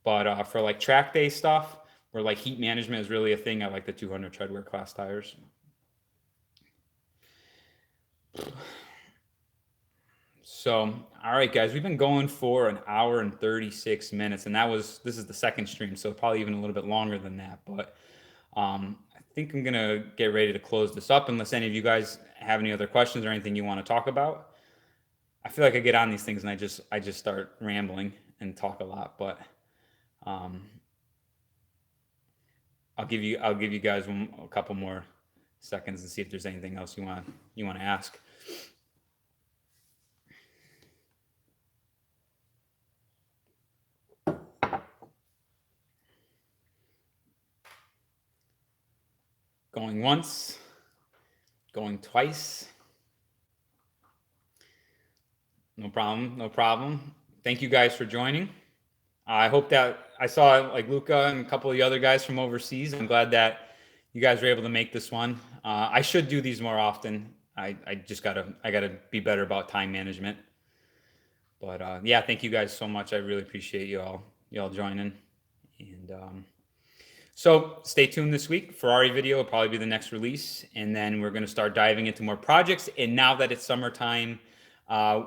But for like track day stuff, where like heat management is really a thing, I like the 200 treadwear class tires. So, all right, guys, we've been going for an hour and 36 minutes, and this is the second stream, so probably even a little bit longer than that. But I think I'm gonna get ready to close this up, unless any of you guys have any other questions or anything you want to talk about. I feel like I get on these things and I just start rambling and talk a lot, but um, I'll give you guys a couple more seconds and see if there's anything else you want to ask. Going once, going twice. No problem, no problem. Thank you guys for joining. I hope that I saw like Luca and a couple of the other guys from overseas. I'm glad that you guys were able to make this one. I should do these more often. I gotta be better about time management. But yeah, thank you guys so much. I really appreciate y'all joining. And so stay tuned this week. Ferrari video will probably be the next release, and then we're going to start diving into more projects. And now that it's summertime,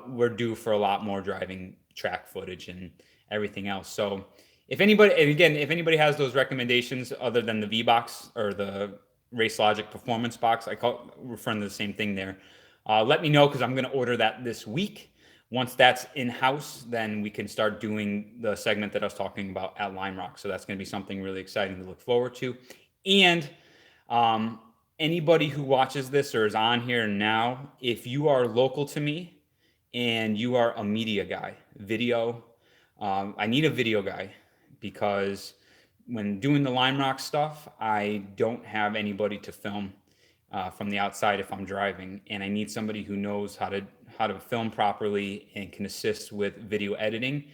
we're due for a lot more driving track footage and everything else. So if anybody has those recommendations other than the V box or the Race Logic Performance box, referring to the same thing there. Let me know, because I'm going to order that this week. Once that's in-house, then we can start doing the segment that I was talking about at Lime Rock. So that's going to be something really exciting to look forward to. And anybody who watches this or is on here now, if you are local to me and you are a media guy, video, I need a video guy because when doing the Lime Rock stuff, I don't have anybody to film from the outside if I'm driving, and I need somebody who knows how to film properly and can assist with video editing.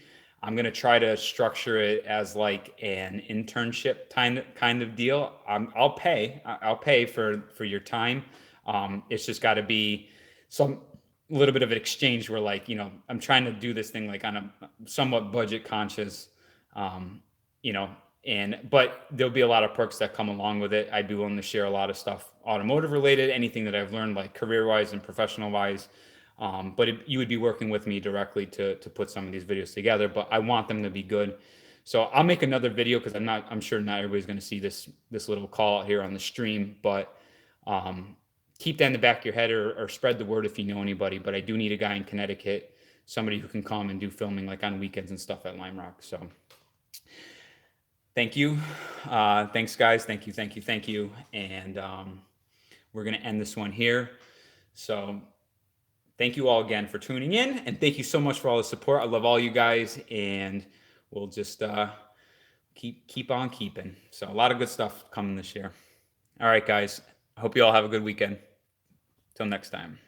I'm gonna try to structure it as like an internship kind of deal. I'll pay for your time. It's just got to be some little bit of an exchange where, like, I'm trying to do this thing like on a somewhat budget conscious, um, you know, and but there'll be a lot of perks that come along with it. I'd be willing to share a lot of stuff automotive related, anything that I've learned like career wise and professional wise. You would be working with me directly to put some of these videos together, but I want them to be good. So I'll make another video because I'm sure not everybody's going to see this little call out here on the stream, but keep that in the back of your head, or spread the word if you know anybody. But I do need a guy in Connecticut, somebody who can come and do filming like on weekends and stuff at Lime Rock. So thank you. Thanks, guys. Thank you, thank you, thank you. And we're going to end this one here. So thank you all again for tuning in, and thank you so much for all the support. I love all you guys, and we'll just keep on keeping. So a lot of good stuff coming this year. All right, guys. I hope you all have a good weekend. Till next time.